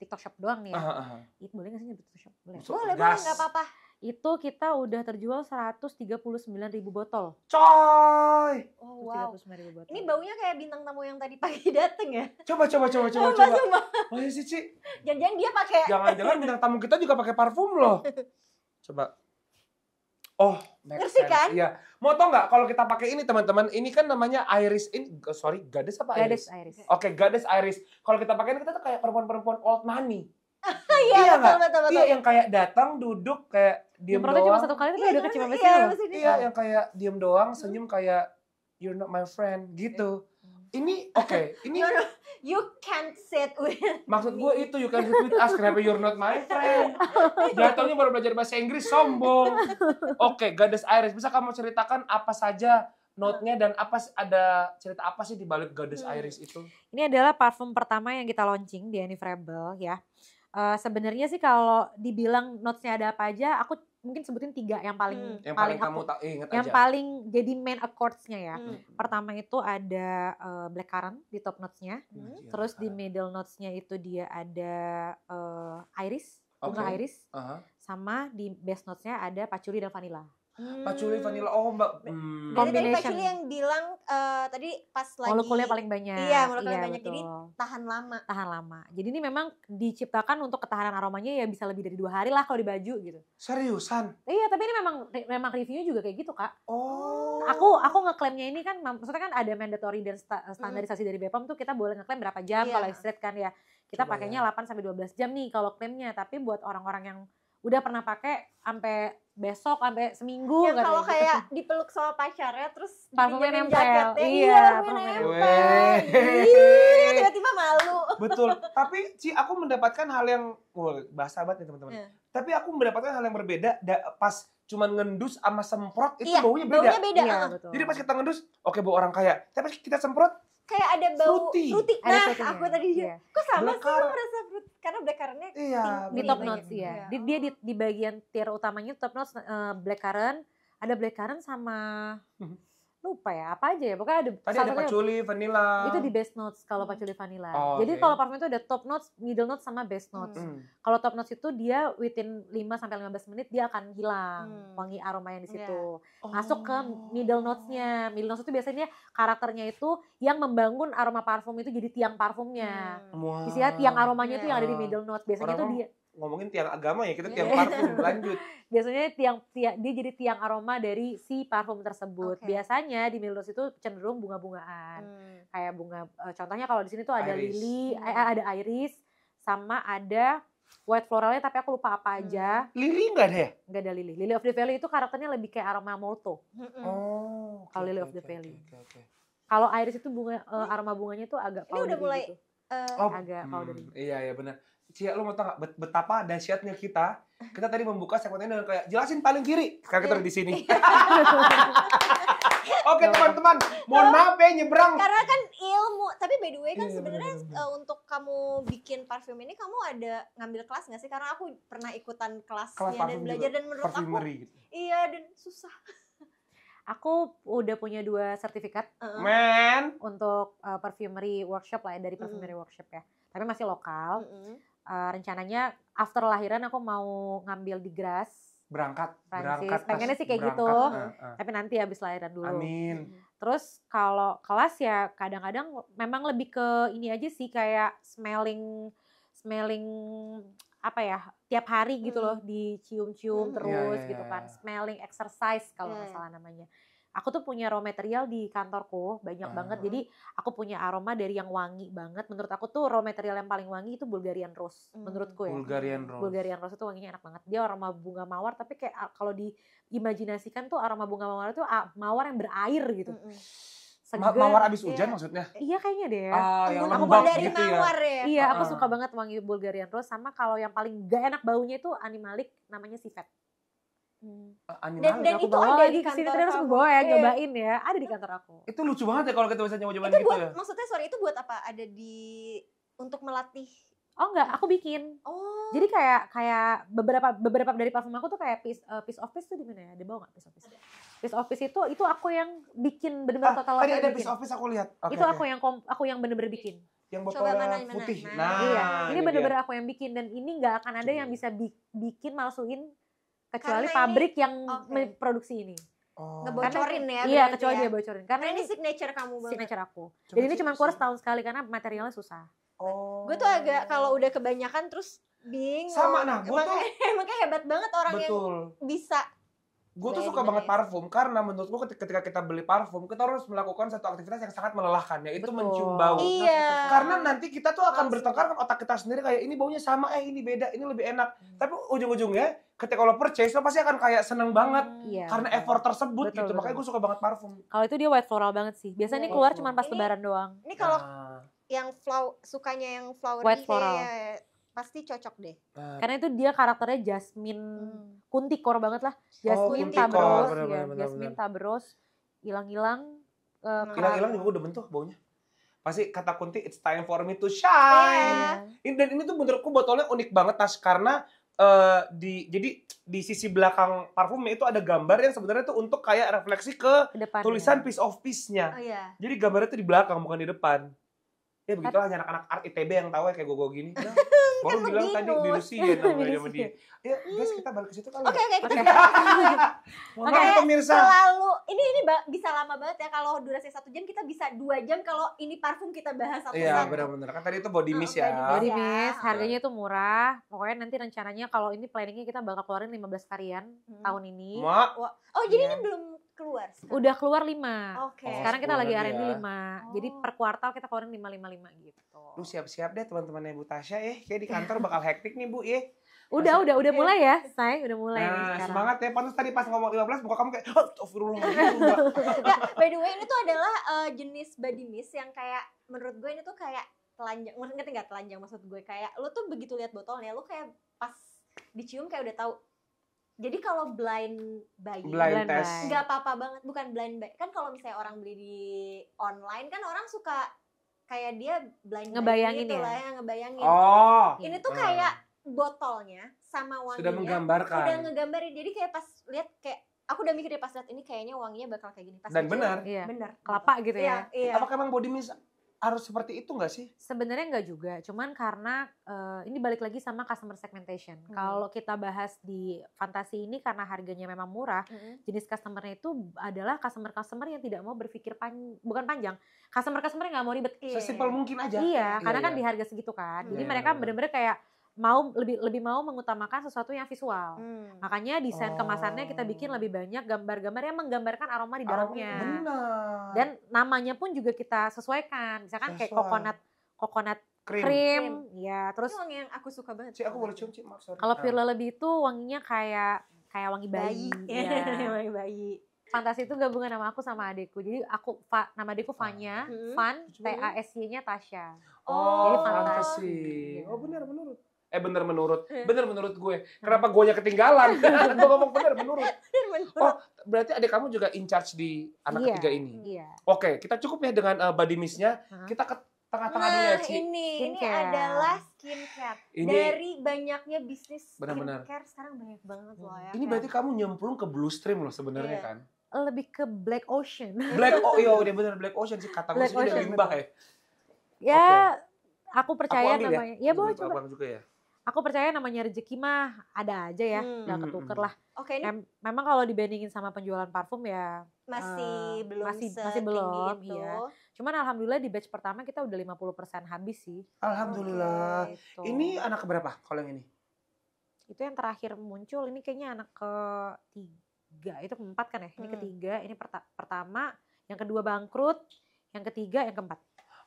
TikTok Shop doang nih ya. Itu boleh nggak sih nyebut TikTok Shop? Boleh, nggak apa-apa. Itu kita udah terjual 139.000 botol. Coy. Oh wow. 139.000 botol. Ini baunya kayak bintang tamu yang tadi pagi dateng ya? Coba. Oh iya sih, Ci. Jangan-jangan dia pakai. Jangan-jangan bintang tamu kita juga pakai parfum loh. Coba. Oh, ngerti kan? Iya. Mau tau nggak kalau kita pakai ini teman-teman? Ini kan namanya Iris Goddess apa Iris? Iris. Oke, Goddess Iris. Kalau kita pakai ini kita tuh kayak perempuan-perempuan old money. Iya, betul. Iya, yang kayak datang duduk kayak diem doang. cuma 1 kali tapi udah kecium sampai sini. Iya, yang kayak diem doang, senyum kayak you're not my friend gitu. Ini ini you can't sit with. Maksud gue itu you can't sit with us, kenapa you're not my friend? Jatuhnya baru belajar bahasa Inggris, sombong. Oke, Goddess Iris, bisa kamu ceritakan apa saja note-nya dan ada cerita apa sih di balik Goddess Iris itu? Ini adalah parfum pertama yang kita launching di Anniverable ya. Sebenarnya sih kalau dibilang notes-nya ada apa aja, aku mungkin sebutin 3 yang paling kamu inget yang aja. paling jadi main accords-nya ya. Pertama itu ada blackcurrant di top notes-nya. Terus di middle notes-nya itu dia ada iris, bunga iris. Sama di base notes-nya ada patchouli dan vanilla. Patchouli vanilla. Oh, Mbak. Dari tadi patchouli yang bilang tadi pas lagi molekulnya paling banyak. Iya, molekulnya banyak. Betul. Jadi tahan lama. Tahan lama. Jadi ini memang diciptakan untuk ketahanan aromanya ya bisa lebih dari 2 hari lah kalau di baju gitu. Seriusan? Iya, tapi ini memang reviewnya juga kayak gitu, Kak. Oh. Aku ngeklaimnya ini kan maksudnya kan ada mandatory dan standarisasi dari BPOM tuh kita boleh ngeklaim berapa jam kalau extrait kan ya. Kita pakainya 8 sampai 12 jam nih kalau klaimnya, tapi buat orang-orang yang udah pernah pakai sampai besok sampai seminggu yang kalau gitu. kayak dipeluk sama pacarnya terus parfumnya nempel. jaketnya, Iya, parfumnya nempel. Tiba-tiba malu. Betul. Tapi Ci, aku mendapatkan hal yang bahasa banget nih teman-teman. Tapi aku mendapatkan hal yang berbeda pas cuman ngendus sama semprot itu baunya beda. Baunya beda. Iya, betul. Jadi pas kita ngendus, oke bau orang kaya. Tapi pas kita semprot kayak ada bau fruity. Nah, aku tadi kok sama sih lu merasa fruity karena blackcurrant-nya di top notes ya. Dia di bagian tier utamanya top notes blackcurrant, ada blackcurrant sama lupa ya apa aja ya, pokoknya ada tadi ada patchouli vanilla. Itu di base notes kalau patchouli vanilla. Jadi kalau parfum itu ada top notes, middle notes sama base notes. Kalau top notes itu dia within 5 sampai 15 menit dia akan hilang wangi aromanya di situ. Masuk ke middle notes-nya. Middle notes itu biasanya karakternya itu yang membangun aroma parfum itu jadi tiang parfumnya. Isinya tiang aromanya itu yang ada di middle notes. Biasanya itu dia ngomongin tiang agama ya, kita tiang parfum. Lanjut. Biasanya dia jadi tiang aroma dari si parfum tersebut. Biasanya di middle notes itu cenderung bunga-bungaan. Kayak bunga, contohnya kalau di sini tuh ada lili, ada iris, sama ada white floralnya tapi aku lupa apa aja. Lili nggak ada ya? Nggak ada lili. Lily of the Valley itu karakternya lebih kayak aroma myrtle. Kalau Lily of the Valley. Kalau iris itu bunga aroma bunganya tuh agak powdery. Ini udah mulai gitu. Agak powdery. Iya benar. Cia, lu mau tau gak betapa dahsyatnya kita tadi membuka segmen ini dengan kayak jelasin paling kiri. Sekarang kita di sini. Oke teman-teman, mohon maaf ya nyebrang. Karena kan ilmu, tapi by the way kan sebenarnya untuk kamu bikin parfum ini kamu ada ngambil kelas nggak sih? Karena aku pernah ikutan kelasnya dan belajar dan menurut aku gitu. Iya dan susah. Aku udah punya 2 sertifikat untuk perfumery workshop lah ya, dari perfumery workshop ya. Tapi masih lokal. Rencananya after lahiran aku mau ngambil di Grasse. Berangkat. Pengennya sih kayak gitu. Tapi nanti habis lahiran dulu. Amin. Terus kalau kelas ya kadang-kadang memang lebih ke ini aja sih, kayak smelling apa ya, tiap hari gitu loh, dicium-cium terus gitu kan. Smelling exercise kalau nggak salah namanya. Aku tuh punya raw material di kantorku banyak banget. Jadi aku punya aroma dari yang wangi banget. Menurut aku tuh raw material yang paling wangi itu Bulgarian Rose menurutku ya. Bulgarian Rose itu wanginya enak banget. Dia aroma bunga mawar tapi kayak kalau diimajinasikan tuh aroma bunga mawar itu mawar yang berair gitu. Mawar abis hujan maksudnya? Iya kayaknya deh ya. Yang aku lembab dari gitu mawar ya. Iya, aku suka banget wangi Bulgarian Rose. Sama kalau yang paling gak enak baunya itu Animalic, namanya Civet. Dan aku itu bawa ada di kesini kantor terus kamu. bawa ya, nyobain ya, ada di kantor aku. Itu lucu banget ya kalau kita bisa nyoba-nyobain itu gitu buat, ya. Maksudnya itu buat apa? Ada untuk melatih? Oh enggak, aku bikin. Jadi kayak beberapa dari parfum aku tuh kayak Piece of Peace tuh di mana ya? Ada bawa nggak Piece of Peace? Piece of Peace itu aku yang bikin bener-bener total. Tadi ada Piece of Peace aku lihat. Itu aku yang bener-bener bikin. Yang botolnya putih. Iya, ini bener-bener aku yang bikin dan ini nggak akan ada yang bisa bikin malsuin kecuali pabrik yang memproduksi ini. Ngebocorin ya. Iya, kecuali dia bocorin. Karena ini signature kamu banget. Signature aku. Dan ini cuma keluar setahun sekali karena materialnya susah. Gue tuh agak kalau udah kebanyakan terus bingung. Sama, nah gue tuh makanya hebat banget orang yang bisa. Gue tuh suka banget parfum karena menurut gue ketika kita beli parfum kita harus melakukan satu aktivitas yang sangat melelahkan, yaitu mencium bau. Iya. Karena nanti kita tuh akan bertengkar dengan otak kita sendiri kayak ini baunya sama, ini beda, ini lebih enak. Tapi ujung-ujungnya ketika lo purchase lo pasti akan kayak seneng banget karena effort tersebut gitu. Makanya gue suka banget parfum. Kalau itu dia white floral banget sih. Biasanya ini keluar cuma pas lebaran doang. Ini kalau yang sukanya yang flowery white floral. Pasti cocok deh. Karena itu dia karakternya jasmine kuntikor banget lah. Jasmine Jasmine Taberos. Hilang-hilang juga udah bentuk baunya. Pasti kata Kunti, it's time for me to shine. Dan ini tuh menurutku botolnya unik banget Tas, karena jadi di sisi belakang parfumnya itu ada gambar yang sebenarnya tuh untuk kayak refleksi ke tulisan Piece of Peace-nya. Jadi gambarnya tuh di belakang bukan di depan. Ya begitulah anak-anak art ITB yang tahu ya kayak gue gini. Baru bilang tadi dilusihin namanya sama dia. Ya guys, kita balik ke situ kali. Oke, kita Mohon maaf pemirsa. Selalu ini bisa lama banget ya, kalau durasi 1 jam kita bisa 2 jam kalau ini parfum kita bahas satu. Iya benar-benar, kan tadi itu body mist ya. Body mist, harganya itu murah. Pokoknya nanti rencananya kalau ini planningnya kita bakal keluarin 15 varian tahun ini. Oh jadi ini belum keluar sekarang? Udah keluar 5. Oke. Sekarang kita lagi R&D 5. Jadi per kuartal kita keluarin 5 gitu. Lu siap-siap deh teman-temannya Bu Tasya kayak di kantor bakal hektik nih Bu Udah mulai ya, say, udah mulai nih sekarang. Semangat ya, pantas tadi pas ngomong 15 muka kamu kayak astagfirullah. By the way ini tuh adalah jenis body mist yang kayak menurut gue ini tuh kayak telanjang, ngerti nggak telanjang maksud gue, kayak lu tuh begitu lihat botolnya lu kayak pas dicium kayak udah tahu. Jadi kalau blind test nggak apa-apa banget, bukan blind buy. Kan kalau misalnya orang beli di online kan orang suka kayak dia blind ngebayangin gitu ya. Lah ya, ngebayangin. Ini tuh kayak botolnya sama wanginya sudah menggambarkan. Udah ngegambarin. Jadi kayak pas lihat kayak aku udah mikir pas lihat ini kayaknya wanginya bakal kayak gini. Pas dan benar. Iya. Benar. Kelapa gitu ya. Iya. Apakah emang body mist harus seperti itu nggak sih? Sebenarnya nggak juga, cuman karena ini balik lagi sama customer segmentation. Kalau kita bahas di Fantasi ini karena harganya memang murah, jenis customernya itu adalah customer yang tidak mau berpikir bukan panjang, customer yang nggak mau ribet. Sesimpel mungkin aja. Iya, karena kan di harga segitu kan. Jadi mereka benar-benar kayak lebih mau mengutamakan sesuatu yang visual. Makanya desain kemasannya kita bikin lebih banyak gambar-gambar yang menggambarkan aroma di dalamnya. Benar. Dan namanya pun juga kita sesuaikan. Misalkan kayak coconut cream. Ya, terus itu wangi yang aku suka banget. Aku boleh cium, Cik? Maaf, sorry. Kalau Pure Lullaby itu wanginya kayak wangi bayi. Ya. Wangi bayi. Fantasi itu gabungan nama aku sama adekku. Jadi nama adekku Fanya, Fan, T-A-S-Y-nya Tasya. Jadi Fantasi. Bener menurut gue. Kenapa gue nya ketinggalan? Gue ngomong bener menurut. Oh, berarti adik kamu juga in charge di anak ketiga ini. Iya. Oke, kita cukup ya dengan body mist-nya. Kita ke tengah-tengah dulu ya, Ci. Ini adalah skincare. Dari banyaknya bisnis skincare sekarang banyak banget loh ya. Ini berarti kamu nyemplung ke blue stream loh sebenarnya kan? Lebih ke Black Ocean. Iya udah bener Black Ocean sih, kata gue sih udah limbah ya. Ya, aku percaya namanya. Ya boleh coba. Juga ya. Aku percaya namanya rezeki mah ada aja ya, nggak ketuker lah. Oke, ini memang kalau dibandingin sama penjualan parfum ya masih belum masih belum, iya. Cuman alhamdulillah di batch pertama kita udah 50% habis sih. Alhamdulillah. Gitu. Ini anak keberapa kalau yang ini? Itu yang terakhir muncul, ini kayaknya anak ketiga, itu keempat kan ya? Ini ketiga, ini pertama, yang kedua bangkrut, yang ketiga, yang keempat.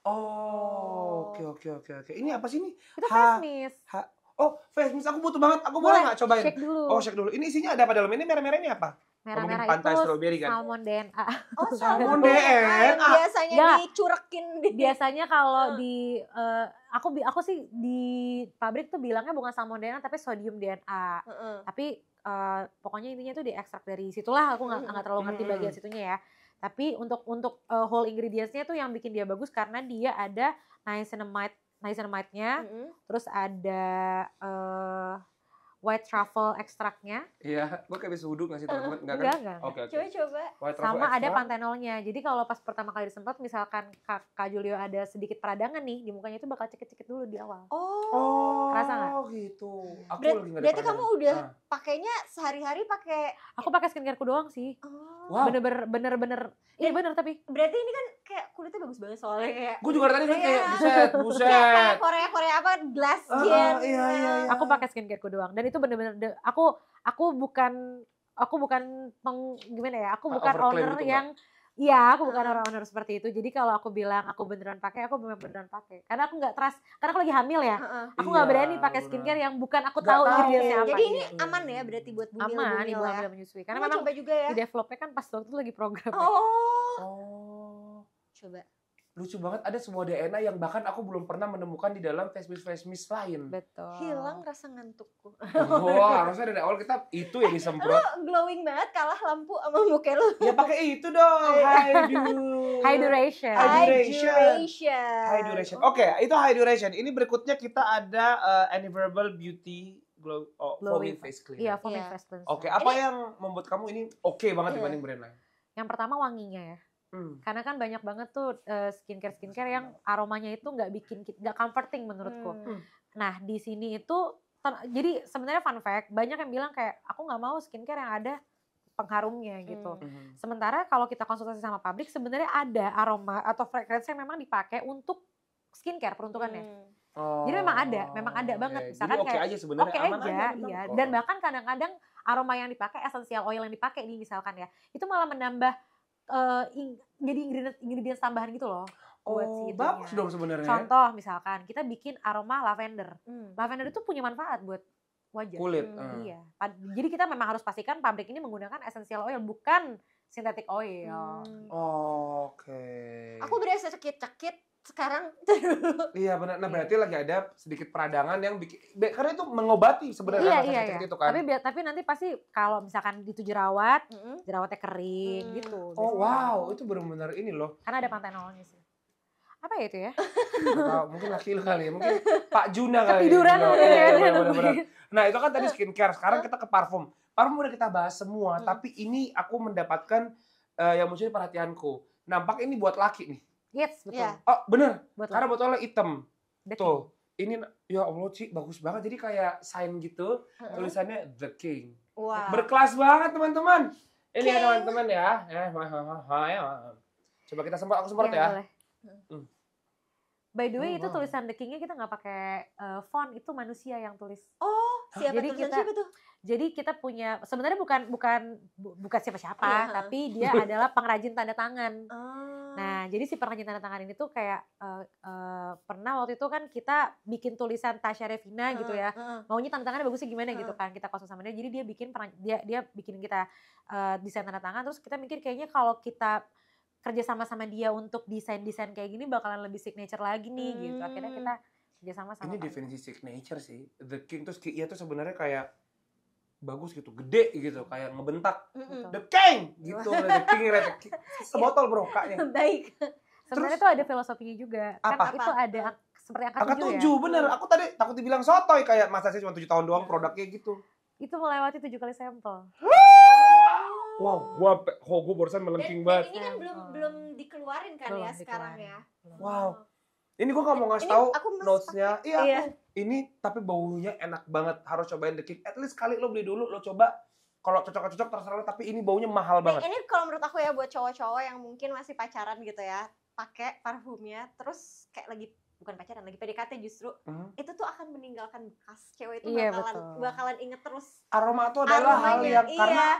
Oke. Ini apa sih ini? Itu face mist. Face mist aku butuh banget. Aku boleh nggak cobain? Shake dulu. Shake dulu. Ini isinya ada apa dalam ini? Merah-merah ini apa? Merah-merah pantai itu strawberry kan? salmon DNA. Salmon DNA. Biasanya dicurekin. Biasanya kalau di aku sih di pabrik tuh bilangnya bukan salmon DNA tapi sodium DNA. Tapi pokoknya intinya tuh diekstrak dari situlah. Aku nggak terlalu ngerti bagian situnya ya. Tapi untuk whole ingredients-nya tuh yang bikin dia bagus karena dia ada niacinamide-nya, terus ada white truffle ekstraknya. Iya, gue kayak bisa wudhu nggak sih teman-teman? Enggak. Oke. Coba. Sama ada pantenolnya. Jadi kalau pas pertama kali disemprot, misalkan Kak Julio ada sedikit peradangan nih di mukanya itu bakal cekit-cekit dulu di awal. Kerasa nggak? Gitu. Berarti kamu udah pakainya sehari-hari pakai? Aku pakai skincareku doang sih. Wow. Bener-bener. Iya bener tapi. Berarti ini kan kayak kulitnya bagus banget soalnya kayak. Gue juga tadi kayak buset. Kayak Korea apa glass skin. Iya. Aku pakai skincareku doang dan itu bener-bener aku bukan gimana ya? Aku bukan owner gitu yang iya, aku bukan owner seperti itu. Jadi kalau aku bilang aku beneran pakai, aku beneran pakai. Karena aku nggak trust, karena aku lagi hamil ya. Aku nggak berani pakai skincare yang bukan aku tahu ingredientsnya apa. Jadi ini aman ya berarti buat bumil ya. Menyusui. Karena memang coba juga ya. Di developnya kan pas waktu itu lagi program. Coba. Lucu banget, ada sebuah DNA yang bahkan aku belum pernah menemukan di dalam face mist lain. Betul. Hilang rasa ngantukku. Harusnya dari awal kita itu yang disemprot. Lu glowing banget kalah lampu sama muka lu. Ya pakai itu dong. Hydration. Oke, itu hydration. Ini berikutnya kita ada Unbearable Beauty Foaming Face Cleanser. Iya, foaming face cleanser. Oke, apa yang membuat kamu ini oke banget dibanding brand lain? Yang pertama wanginya ya. Karena kan banyak banget tuh skincare yang aromanya itu nggak comforting menurutku. Nah di sini itu jadi sebenarnya fun fact, banyak yang bilang kayak aku nggak mau skincare yang ada pengharumnya gitu. Sementara kalau kita konsultasi sama pabrik sebenarnya ada aroma atau fragrance yang memang dipakai untuk skincare peruntukannya. Jadi memang ada banget. Misalkan jadi aja sebenarnya, aman aja, iya. Dan bahkan kadang-kadang aroma yang dipakai, essential oil yang dipakai nih misalkan ya, itu malah menambah jadi ingredients tambahan gitu loh. Bagus dong sebenarnya. Contoh misalkan kita bikin aroma lavender. Lavender itu punya manfaat buat wajah. Kulit. Iya. Jadi kita memang harus pastikan pabrik ini menggunakan essential oil bukan synthetic oil. Oke. Aku berasa cekit-cekit sekarang. Iya benar. Nah berarti lagi ada sedikit peradangan yang bikin, karena itu mengobati sebenarnya iya. itu kan. Tapi nanti pasti kalau misalkan itu jerawatnya kering gitu. Oh wow, itu benar-benar ini loh. Karena ada pantenololnya sih. Apa ya itu ya? Mungkin laki lu kali ya, mungkin Pak Juna kali. Ketiduran Benar. Nah itu kan tadi skincare, sekarang kita ke parfum. Parfum udah kita bahas semua, tapi ini aku mendapatkan yang muncul perhatianku. Nampak ini buat laki nih. Yes, betul. Yeah. Oh bener, Karena karena botolnya hitam. The Tuh, ini ya Allah Ci, bagus banget. Jadi kayak sign gitu, tulisannya The King. Wow. Berkelas banget teman-teman. Ini ya teman-teman ya. Coba kita semprot, aku semprot ya. Boleh. By the way itu tulisan The King-nya kita nggak pakai font, itu manusia yang tulis. Oh, siapa tuh? Jadi kita punya sebenarnya bukan siapa-siapa, tapi dia adalah pengrajin tanda tangan. Nah, jadi si pengrajin tanda tangan ini tuh kayak pernah waktu itu kan kita bikin tulisan Tasya Revina gitu ya. Maunya tanda tangannya bagusnya gimana gitu kan. Kita konsul sama dia. Jadi dia bikin kita desain tanda tangan, terus kita mikir kayaknya kalau kita kerja sama dia untuk desain-desain kayak gini bakalan lebih signature lagi nih gitu. Akhirnya kita kerja sama. Ini definisi signature sih. The King tuh Ki tuh sebenarnya kayak bagus gitu, gede gitu, kayak ngebentak. The King gitu, The King, sebotol bro kaknya. Baik. Sebenarnya tuh ada filosofinya juga. Apa? Kan itu ada seperti angka 7 ya. Bener. Aku tadi takut dibilang sotoy kayak masa sih cuma 7 tahun doang produknya gitu. Itu melewati 7 kali sampel. Wow, gua barusan melengking banget. Ini kan belum dikeluarin kan ya sekarang ya. Wow. Ini gua nggak mau ngasih tahu notes-nya. Iya. Ini tapi baunya enak banget. Harus cobain The King. At least sekali lo beli dulu, lo coba. Kalau cocok terserah lo, tapi ini baunya mahal banget. Ini kalau menurut aku ya buat cowok-cowok yang mungkin masih pacaran gitu ya, pakai parfumnya terus kayak lagi bukan pacaran, lagi PDKT justru. Itu tuh akan meninggalkan bekas. Cewek itu bakalan inget terus. Aroma itu adalah hal yang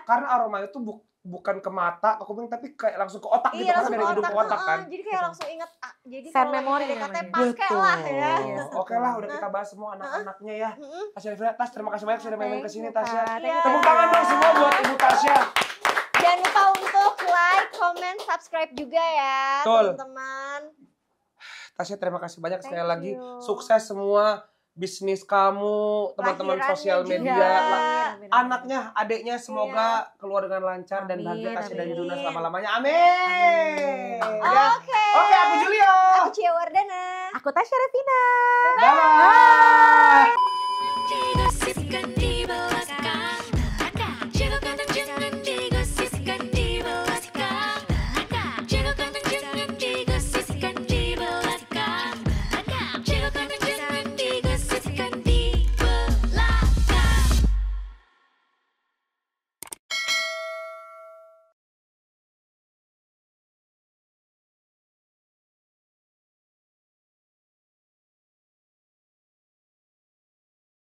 karena aroma itu bukan ke mata, ke kuping, tapi kayak langsung ke otak gitu, karena dari hidung ke otak kan. Jadi kayak langsung inget. Jadi kalau memori PDKT pakai lah ya. Oke lah, udah kita bahas semua anak-anaknya ya. Tasya Revina, Tas, terima kasih banyak sudah main-main kesini Tasya. Tepuk tangan dong semua buat Ibu Tasya. Jangan lupa untuk like, comment, subscribe juga ya teman-teman. Tasya terima kasih banyak sekali lagi. Sukses semua bisnis kamu, teman-teman sosial media, anaknya, adiknya semoga keluar dengan lancar dan bahagia Tasya dan Yuduna selama-lamanya. Amin. Oke, aku Julio. Aku Cia Wardana. Aku Tasya Revina. Bye.